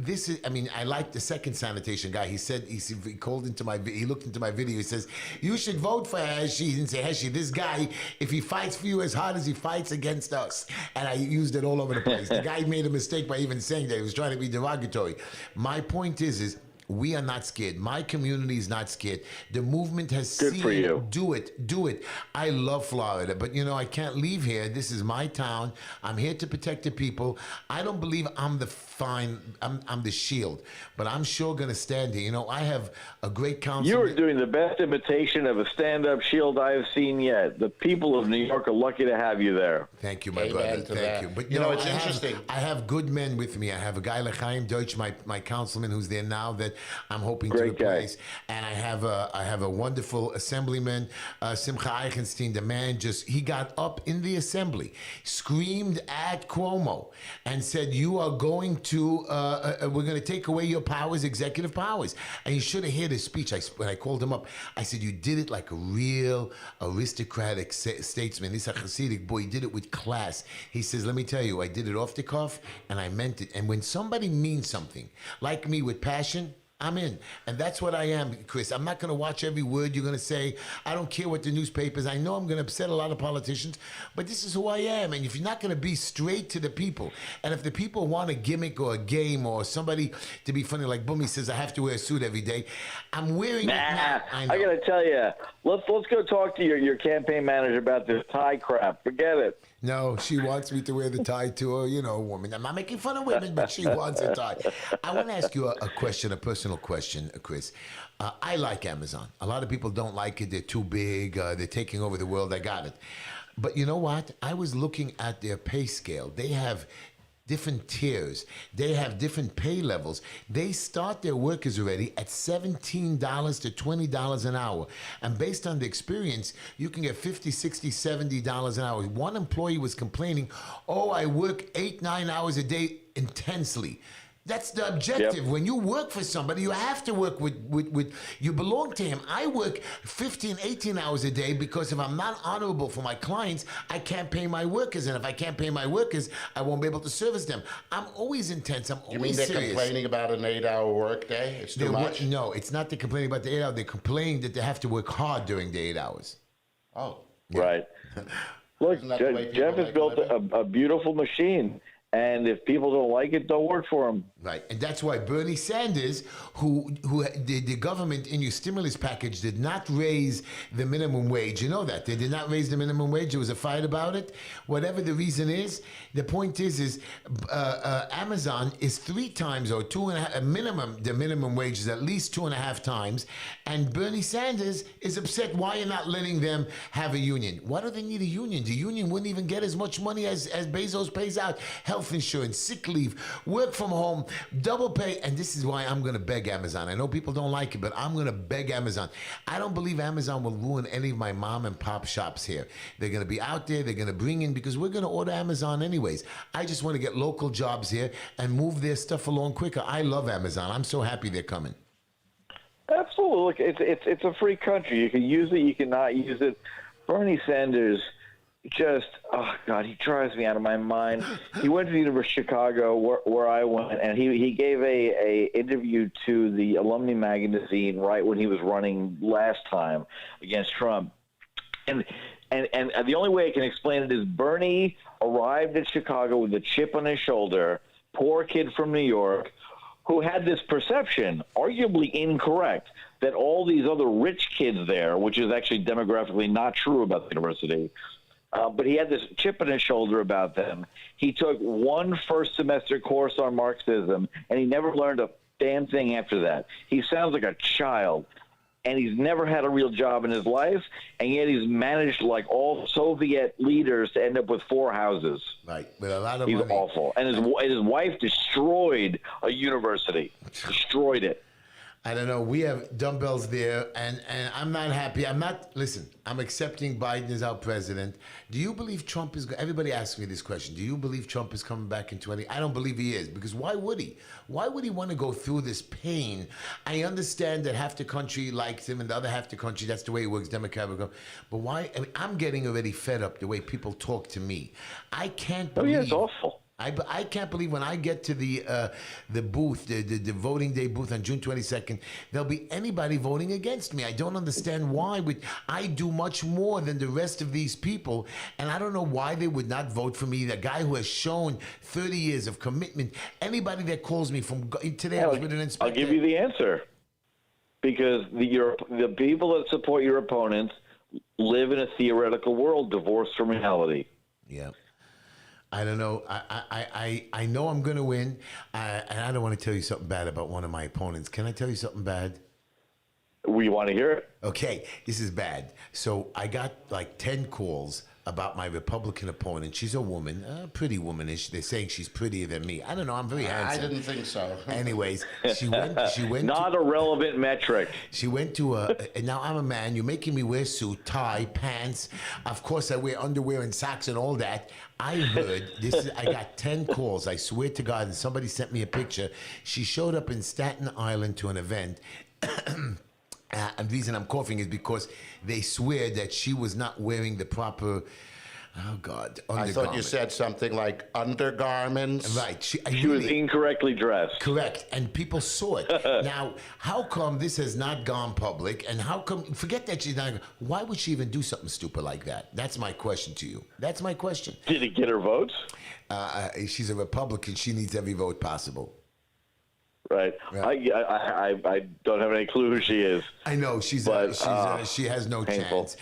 I like the second sanitation guy. He said, he looked into my video. He says, you should vote for Heshy. He didn't say Heshy. This guy, if he fights for you as hard as he fights against us. And I used it all over the place. The guy made a mistake by even saying that. He was trying to be derogatory. My point is we are not scared. My community is not scared. The movement has Good seen for you. Do it. I love Florida, but I can't leave here. This is my town. I'm here to protect the people. I don't believe I'm the shield, but I'm sure gonna stand here. I have a great council. You are doing the best imitation of a stand-up shield I have seen yet. The people of New York are lucky to have you there. Thank you, my Amen brother. to Thank that. you. But it's interesting. I have good men with me. I have a guy like Chaim Deutsch, my councilman, who's there now that I'm hoping to replace. And I have a wonderful assemblyman, Simcha Eichenstein. The man he got up in the assembly, screamed at Cuomo, and said, "You are going to we're going to take away your powers, executive powers." And you should have heard his speech. When I called him up, I said, "You did it like a real aristocratic statesman. This is a Hasidic boy. You did it with class." He says, "Let me tell you, I did it off the cuff, and I meant it. And when somebody means something, like me, with passion, I'm in. And that's what I am, Chris. I'm not going to watch every word you're going to say. I don't care what the newspapers. I know I'm going to upset a lot of politicians, but this is who I am. And if you're not going to be straight to the people, and if the people want a gimmick or a game or somebody to be funny, like Boomy says, I have to wear a suit every day, I'm wearing it now. I got to tell you, let's go talk to your campaign manager about this tie crap. Forget it. No, she wants me to wear the tie to a, woman. I'm not making fun of women, but she wants a tie. I want to ask you a question, a personal question, Chris. I like Amazon. A lot of people don't like it. They're too big. They're taking over the world. I got it. But you know what? I was looking at their pay scale. They have different tiers. They have different pay levels. They start their workers already at $17 to $20 an hour. And based on the experience, you can get $50, $60, $70 an hour. One employee was complaining, I work 8-9 hours a day intensely. That's the objective. Yep. When you work for somebody, you have to work with you belong to him. I work 15, 18 hours a day because if I'm not honorable for my clients, I can't pay my workers. And if I can't pay my workers, I won't be able to service them. I'm always intense. I'm always You mean they're serious. complaining about an 8-hour work day? It's too much? No, it's not they're complaining about the 8 hours. They're complaining that they have to work hard during the 8 hours. Oh. Yeah. Right. Look, Jeff has built a beautiful machine. And if people don't like it, don't work for them. Right, and that's why Bernie Sanders, who the government in your stimulus package did not raise the minimum wage. You know that they did not raise the minimum wage. There was a fight about it. Whatever the reason is, the point is Amazon is 3 times or 2.5 minimum. The minimum wage is at least 2.5 times. And Bernie Sanders is upset. Why you're not letting them have a union? Why do they need a union? The union wouldn't even get as much money as Bezos pays out. Health insurance, sick leave, work from home, double pay. And this is why I'm going to beg Amazon. I know people don't like it, but I'm going to beg Amazon. I don't believe Amazon will ruin any of my mom and pop shops here. They're going to be out there. They're going to bring in, because we're going to order Amazon anyways. I just want to get local jobs here and move their stuff along quicker. I love Amazon. I'm so happy they're coming. Absolutely. Look, it's a free country. You can use it. You cannot use it. Bernie Sanders just, oh God, he drives me out of my mind. He went to the University of Chicago where I went, and he gave a interview to the Alumni magazine right when he was running last time against Trump. And the only way I can explain it is Bernie arrived at Chicago with a chip on his shoulder, poor kid from New York, who had this perception, arguably incorrect, that all these other rich kids there, which is actually demographically not true about the university, but he had this chip on his shoulder about them. He took one first semester course on Marxism, and he never learned a damn thing after that. He sounds like a child, and he's never had a real job in his life, and yet he's managed, like all Soviet leaders, to end up with 4 houses. Right, with a lot of He's money. awful. And his wife destroyed a university, destroyed it. I don't know. We have dumbbells there, and I'm not happy. Listen, I'm accepting Biden as our president. Do you believe Trump is, everybody asks me this question, do you believe Trump is coming back in 20? I don't believe he is, because why would he? Why would he want to go through this pain? I understand that half the country likes him, and the other half the country, that's the way it works, Democrat. But why? I mean, I'm getting already fed up the way people talk to me. I can't believe. Oh, yeah, it's awful. I can't believe when I get to the booth, the voting day booth on June 22nd, there'll be anybody voting against me. I don't understand why. I do much more than the rest of these people, and I don't know why they would not vote for me. The guy who has shown 30 years of commitment. Anybody that calls me from today, I was with an inspector. I'll give you the answer. Because the people that support your opponents live in a theoretical world divorced from reality. Yeah. I don't know. I know I'm going to win, and I don't want to tell you something bad about one of my opponents. Can I tell you something bad? We want to hear it. Okay, this is bad. So I got like 10 calls about my Republican opponent. She's a woman, pretty womanish. They're saying she's prettier than me. I don't know. I'm very handsome. I didn't think so. Anyways, she went. Not a relevant metric. She went to and now I'm a man. You're making me wear suit, tie, pants. Of course, I wear underwear and socks and all that. I heard this. I got 10 calls. I swear to God, and somebody sent me a picture. She showed up in Staten Island to an event. And the reason I'm coughing is because they swear that she was not wearing the proper Oh God, I thought you undergarment. said something like undergarments. Right. She was incorrectly dressed. Correct, and people saw it. Now, how come this has not gone public? And how come? Forget that she's not. Why would she even do something stupid like that? That's my question to you. That's my question. Did it get her votes? She's a Republican. She needs every vote possible. Right. I don't have any clue who she is. I know she has no painful. chance.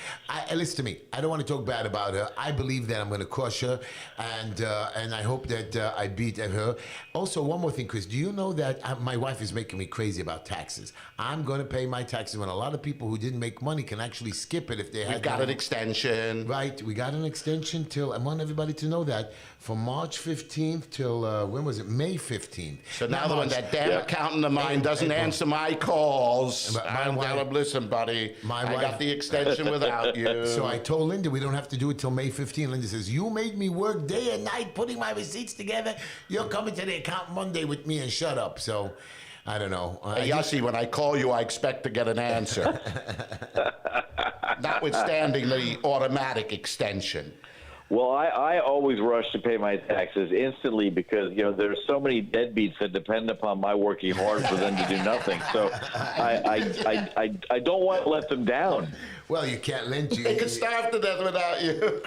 Listen to me. I don't want to talk bad about her. I believe that I'm going to crush her, and I hope that I beat her. Also, one more thing, Chris. Do you know that my wife is making me crazy about taxes? I'm going to pay my taxes when a lot of people who didn't make money can actually skip it if they had. We've got an extension. Right. We got an extension till. I want everybody to know that from March 15th till when was it? May 15th. So now when that damn accountant of mine doesn't answer my calls, I'm telling him, listen, buddy, I got the extension without you. So I told Linda we don't have to do it till May 15th. Linda says, you made me work day and night putting my receipts together. You're coming to the account Monday with me and shut up. So I don't know. Yossi, when I call you, I expect to get an answer. Notwithstanding the automatic extension. Well, I always rush to pay my taxes instantly because, there's so many deadbeats that depend upon my working hard for them to do nothing. So I don't want to let them down. Well, you can't lend you. They could starve to death without you.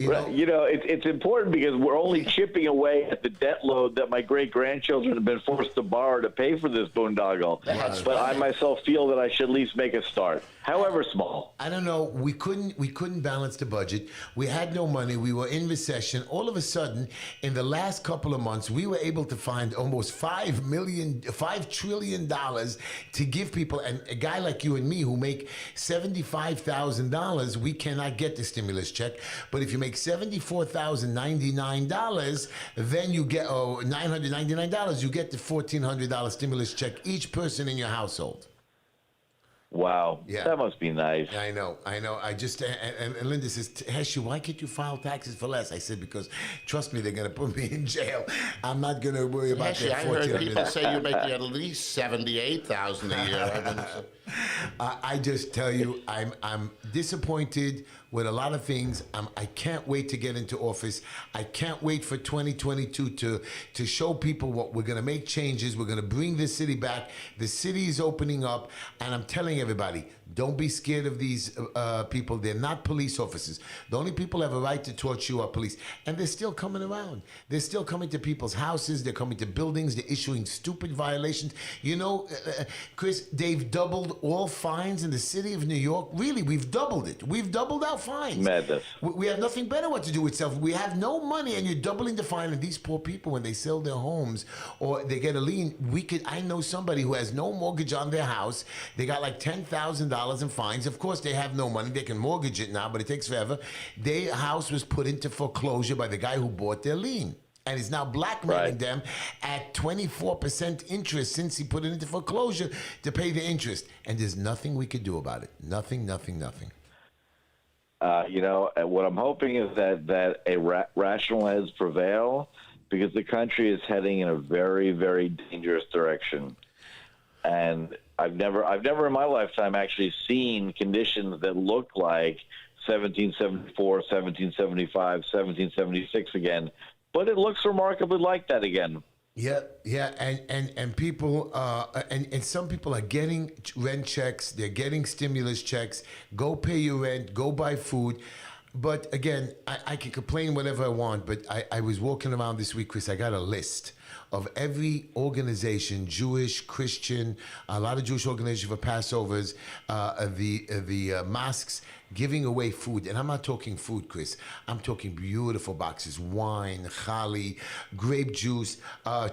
Right. It's important because we're only chipping away at the debt load that my great-grandchildren have been forced to borrow to pay for this boondoggle. But I myself feel that I should at least make a start, however small. I don't know. We couldn't balance the budget. We had no money. We were in recession. All of a sudden, in the last couple of months, we were able to find almost $5 trillion to give people. And a guy like you and me who make $75,000, we cannot get the stimulus check. But if you make $74,099, then you get $999. You get the $1,400 stimulus check each person in your household. Wow. Yeah. That must be nice. I know. I just, and Linda says, Heshy, why can't you file taxes for less? I said, because trust me, they're going to put me in jail. I'm not going to worry about Heshy, that. I heard people say you're making at least $78,000 a year. I just tell you, I'm disappointed with a lot of things. I can't wait to get into office. I can't wait for 2022 to show people what we're going to make changes. We're going to bring this city back. The city is opening up, and I'm telling everybody, don't be scared of these people. They're not police officers. The only people who have a right to torch you are police, and they're still coming around. They're still coming to people's houses. They're coming to buildings. They're issuing stupid violations. Chris, they've doubled all fines in the city of New York. Really, we've doubled it. We've doubled our fines. Madness. We have nothing better what to do with self. We have no money, and you're doubling the fine. And these poor people, when they sell their homes or they get a lien, I know somebody who has no mortgage on their house. They got like $10,000 in fines. Of course, they have no money. They can mortgage it now, but it takes forever. Their house was put into foreclosure by the guy who bought their lien. And he's now blackmailing them at 24% interest since he put it into foreclosure to pay the interest. And there's nothing we could do about it. Nothing. What I'm hoping is that rational heads prevail because the country is heading in a very, very dangerous direction. And I've never in my lifetime actually seen conditions that look like 1774, 1775, 1776 again. But it looks remarkably like that again. Yeah, and people, and some people are getting rent checks. They're getting stimulus checks. Go pay your rent. Go buy food. But again, I can complain whatever I want. But I was walking around this week, Chris. I got a list of every organization, Jewish, Christian, a lot of Jewish organizations for Passovers, the mosques giving away food. And I'm not talking food, Chris. I'm talking beautiful boxes, wine, chali, grape juice,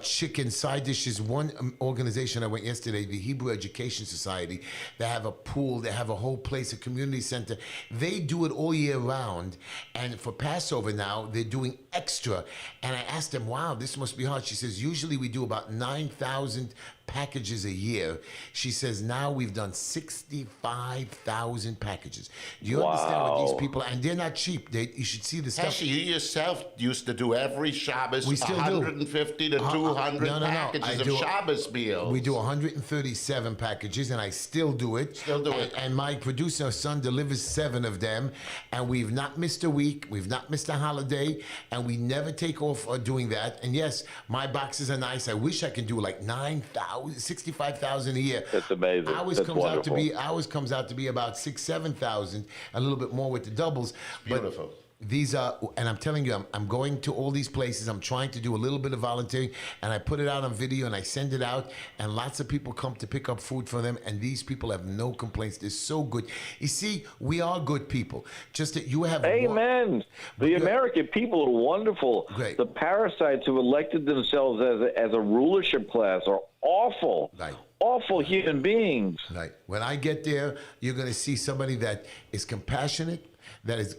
chicken, side dishes. One organization I went yesterday, the Hebrew Education Society, they have a pool, they have a whole place, a community center. They do it all year round. And for Passover now, they're doing extra. And I asked them, wow, this must be hard. She says, usually we do about 9,000 packages a year. She says now we've done 65,000 packages. Do you understand what these people? And they're not cheap. You should see the stuff. Heshy, you yourself used to do every Shabbos We still do. 150 to 200 packages of Shabbos meals. We do 137 packages, and I still do it. Still do it. And my producer son delivers 7 of them, and we've not missed a week. We've not missed a holiday, and we never take off doing that. And yes, my boxes are nice. I wish I could do like 9,000, 65,000 a year. That's amazing. Ours That's comes wonderful. ours comes out to be about 6,000-7,000, a little bit more with the doubles. Beautiful. These are, and I'm telling you, I'm going to all these places. I'm trying to do a little bit of volunteering, and I put it out on video and I send it out, and lots of people come to pick up food for them, and these people have no complaints. They're so good. You see, we are good people. Just that you have. Amen. The American people are wonderful. Great. The parasites who elected themselves as a rulership class are awful. Right. Awful human beings. Right. When I get there, you're going to see somebody that is compassionate. That is,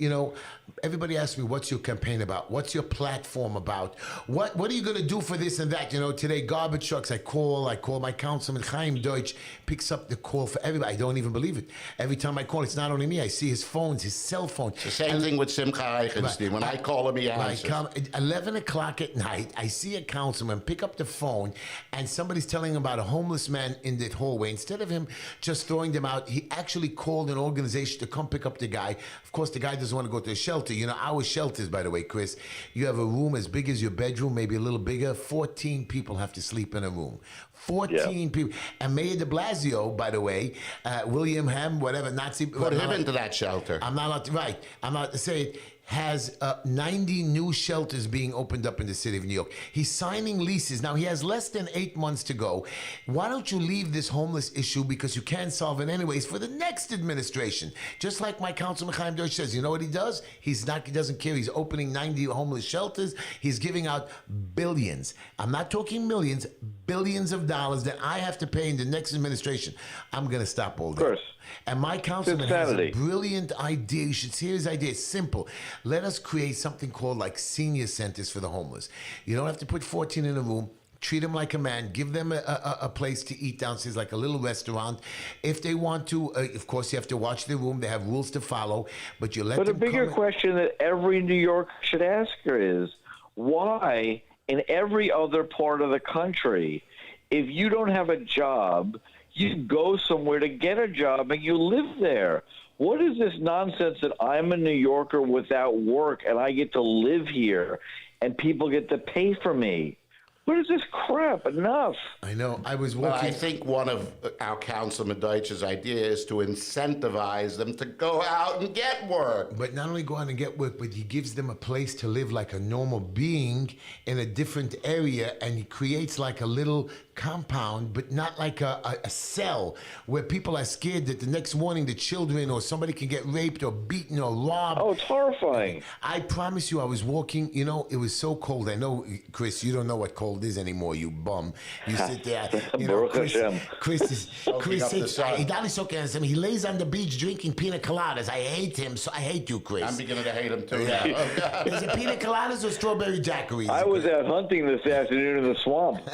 everybody asks me, what's your campaign about? What's your platform about? What are you going to do for this and that? Today, garbage trucks, I call my councilman, Chaim Deutsch, picks up the call for everybody. I don't even believe it. Every time I call, it's not only me. I see his phones, his cell phone. The same thing with Simcha Eichenstein. When I call him, he answers. At 11 o'clock at night, I see a councilman pick up the phone, and somebody's telling him about a homeless man in the hallway. Instead of him just throwing them out, he actually called an organization to come pick up the guy. Of course, the guy doesn't want to go to a shelter. Our shelters, by the way, Chris, you have a room as big as your bedroom, maybe a little bigger. 14 people have to sleep in a room. 14 people. And Mayor de Blasio, by the way, William Hem, whatever, Nazi. Put him into that shelter. I'm not allowed to, right. I'm not allowed to say it. Has 90 new shelters being opened up in the city of New York. He's signing leases. Now, he has less than 8 months to go. Why don't you leave this homeless issue, because you can't solve it anyways, for the next administration? Just like my councilman Chaim Deutsch says, you know what he does? He doesn't care. He's opening 90 homeless shelters. He's giving out billions. I'm not talking millions, billions of dollars that I have to pay in the next administration. I'm going to stop all that. Of course. And my councilman has a brilliant idea. You should see his idea. It's simple. Let us create something called like senior centers for the homeless. You don't have to put 14 in a room. Treat them like a man. Give them a place to eat downstairs, like a little restaurant. If they want to, of course, you have to watch their room. They have rules to follow. But you let them. But a bigger question that every New Yorker should ask her is, why in every other part of the country, if you don't have a job, you go somewhere to get a job and you live there? What is this nonsense that I'm a New Yorker without work and I get to live here and people get to pay for me? What is this crap? Enough. I know. I was Well, walking. I think one of our Councilman Deutsch's idea is to incentivize them to go out and get work. But not only go out and get work, but he gives them a place to live like a normal being in a different area, and he creates like a little compound, but not like a cell where people are scared that the next morning the children or somebody can get raped or beaten or robbed. Oh, it's horrifying. I promise you, I was walking, it was so cold. I know, Chris, you don't know what cold is anymore, you bum. You sit there, Baruch Hashem. Chris sits, he lays on the beach drinking pina coladas. I hate him, so I hate you, Chris. I'm beginning to hate him too. Yeah. Yeah. Is it pina coladas or strawberry daiquiris? I was out hunting this afternoon in the swamp.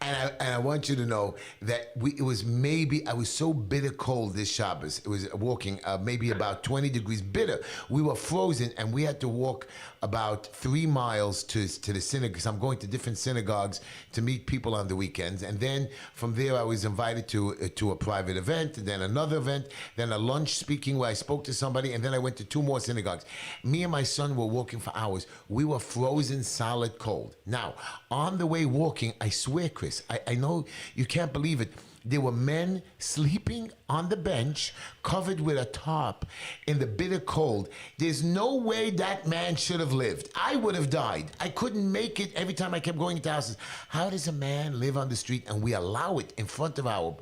And I want you to know that I was so bitter cold this Shabbos. It was walking maybe about 20 degrees bitter. We were frozen, and we had to walk about 3 miles to the synagogue, because I'm going to different synagogues to meet people on the weekends. And then from there, I was invited to a private event, and then another event, then a lunch speaking where I spoke to somebody, and then I went to 2 more synagogues. Me and my son were walking for hours. We were frozen solid cold. Now, on the way walking, I swear, Chris, I know you can't believe it. There were men sleeping on the bench, covered with a tarp in the bitter cold. There's no way that man should have lived. I would have died. I couldn't make it every time I kept going into houses. How does a man live on the street and we allow it in front of our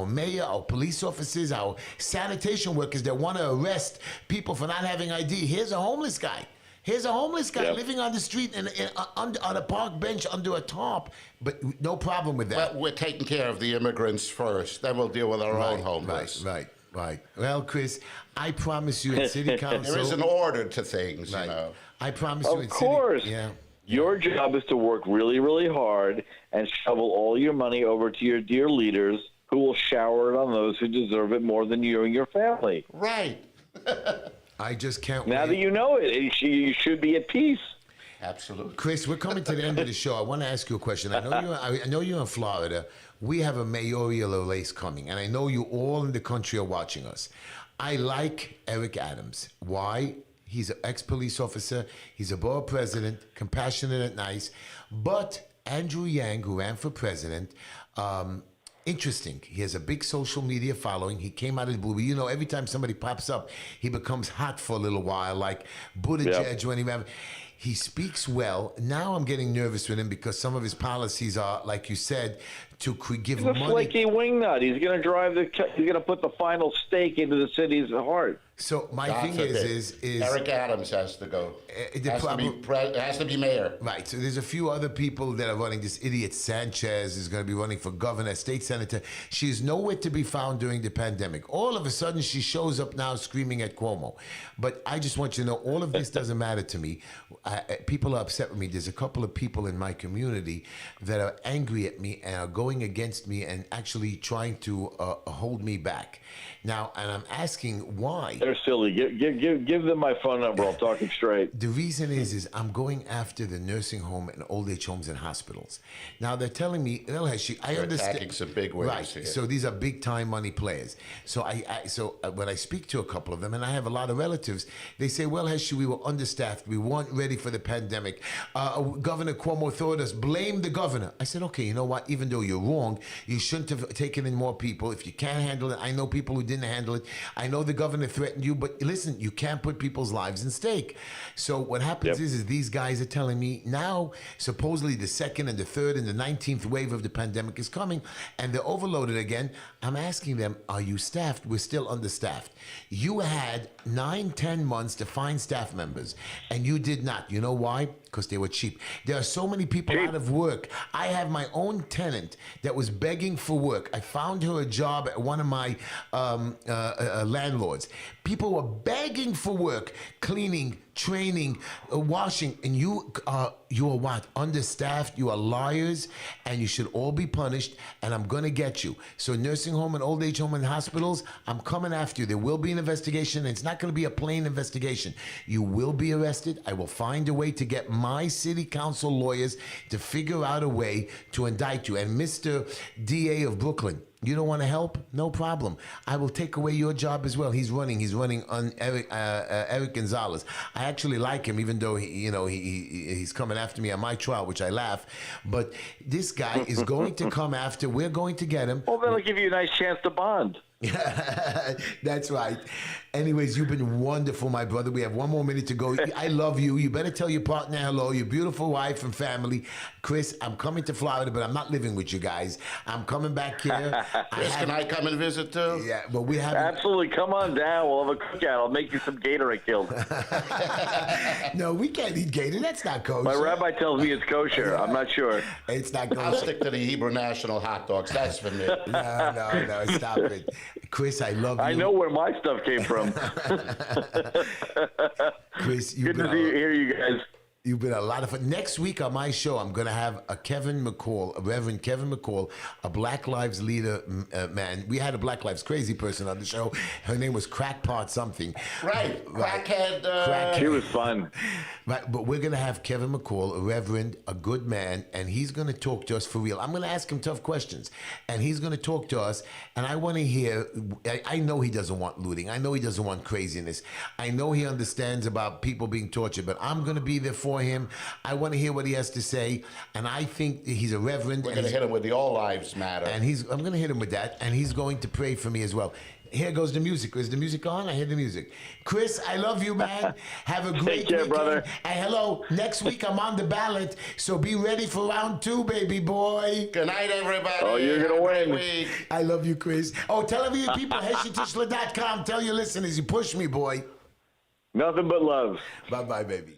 mayor, our police officers, our sanitation workers that want to arrest people for not having ID? Here's a homeless guy. Here's a homeless guy living on the street on a park bench under a tarp, but no problem with that. But we're taking care of the immigrants first, then we'll deal with our own homeless. Right. Well, Chris, I promise you in City Council... There is an order to things, right. you know. I promise you in Of course. City... Yeah. Your job is to work really, really hard and shovel all your money over to your dear leaders who will shower it on those who deserve it more than you and your family. Right. I just can't Now wait. that you know it, you should be at peace. Absolutely. Chris, we're coming to the end of the show. I want to ask you a question. I know you're in Florida. We have a mayoral race coming, and I know you all in the country are watching us. I like Eric Adams. Why? He's an ex-police officer. He's a borough president, compassionate and nice. But Andrew Yang, who ran for president, interesting. He has a big social media following. He came out of the blue. You know, every time somebody pops up, he becomes hot for a little while, like Buttigieg when he ran. He speaks well. Now I'm getting nervous with him because some of his policies are, like you said, to give He's a money. flaky wingnut. He's going to drive he's going to put the final stake into the city's heart. So my God thing forbid. is Eric Adams has to go. Has to be mayor. Right. So there's a few other people that are running. This idiot Sanchez is going to be running for governor, state senator. She's nowhere to be found during the pandemic. All of a sudden, she shows up now screaming at Cuomo. But I just want you to know, all of this doesn't matter to me. People are upset with me. There's a couple of people in my community that are angry at me and are going against me and actually trying to hold me back. Now, and I'm asking why. They're silly. Give them my phone number. I'll talk them straight. The reason is I'm going after the nursing home and old age homes and hospitals. Now they're telling me, well, Heshy, I They're understand. attacking some big winners right. here. So these are big time money players. So when I speak to a couple of them, and I have a lot of relatives, they say, well, Heshy, we were understaffed. We weren't ready for the pandemic. Governor Cuomo thought us. Blame the governor. I said, okay, you know what? Even though you're wrong, you shouldn't have taken in more people. If you can't handle it, I know people who didn't handle it. I know the governor threatened you, but listen, you can't put people's lives in stake. So what happens is these guys are telling me now, supposedly the second and the third and the 19th wave of the pandemic is coming, and they're overloaded again. I'm asking them, are you staffed? We're still understaffed. You had 9-10 months to find staff members, and you did not. You know why? Because they were cheap. There are so many people out of work. I have my own tenant that was begging for work. I found her a job at one of my landlords. People were begging for work, cleaning, training, washing, and you are what? Understaffed. You are liars, and you should all be punished. And I'm gonna get you. So nursing home and old age home and hospitals, I'm coming after you. There will be an investigation. And it's not gonna be a plain investigation. You will be arrested. I will find a way to get my city council lawyers to figure out a way to indict you. And Mr. DA of Brooklyn, you don't want to help? No problem. I will take away your job as well. He's running on Eric Gonzalez. I actually like him, even though he's coming after me on my trial, which I laugh. But this guy is going to come after. We're going to get him. Well, that'll give you a nice chance to bond. That's right. Anyways, you've been wonderful, my brother. We have one more minute to go. I love you. You better tell your partner hello, your beautiful wife and family. Chris, I'm coming to Florida, but I'm not living with you guys. I'm coming back here. Chris, can I come and visit too? Yeah, but we have Absolutely. Come on down. We'll have a cookout. I'll make you some gator I killed. No, we can't eat gator. That's not kosher. My rabbi tells me it's kosher. I'm not sure. It's not kosher. I'll stick to the Hebrew National hot dogs. That's for me. No, stop it. Chris, I love you. I know where my stuff came from. Chris, Good to hear you guys. You've been a lot of fun. Next week on my show, I'm going to have a Reverend Kevin McCall, a Black Lives leader man. We had a Black Lives crazy person on the show. Her name was Crackpot something. Right. Crackhead. Crackhead. She was fun. Right, but we're going to have Kevin McCall, a reverend, a good man, and he's going to talk to us for real. I'm going to ask him tough questions, and he's going to talk to us, and I want to hear, I know he doesn't want looting. I know he doesn't want craziness. I know he understands about people being tortured, but I'm going to be there for him. I want to hear what he has to say, and I think he's a reverend. We're going to hit him with the All Lives Matter. And I'm going to hit him with that, and he's going to pray for me as well. Here goes the music. Is the music on? I hear the music. Chris, I love you, man. Have a great Take care, weekend. brother. And hello, next week I'm on the ballot, so be ready for round 2, baby boy. Good night, everybody. Oh, you're going to win. Week. I love you, Chris. Oh, tell every people, HeshyTishler.com. Tell your listeners, you push me, boy. Nothing but love. Bye-bye, baby.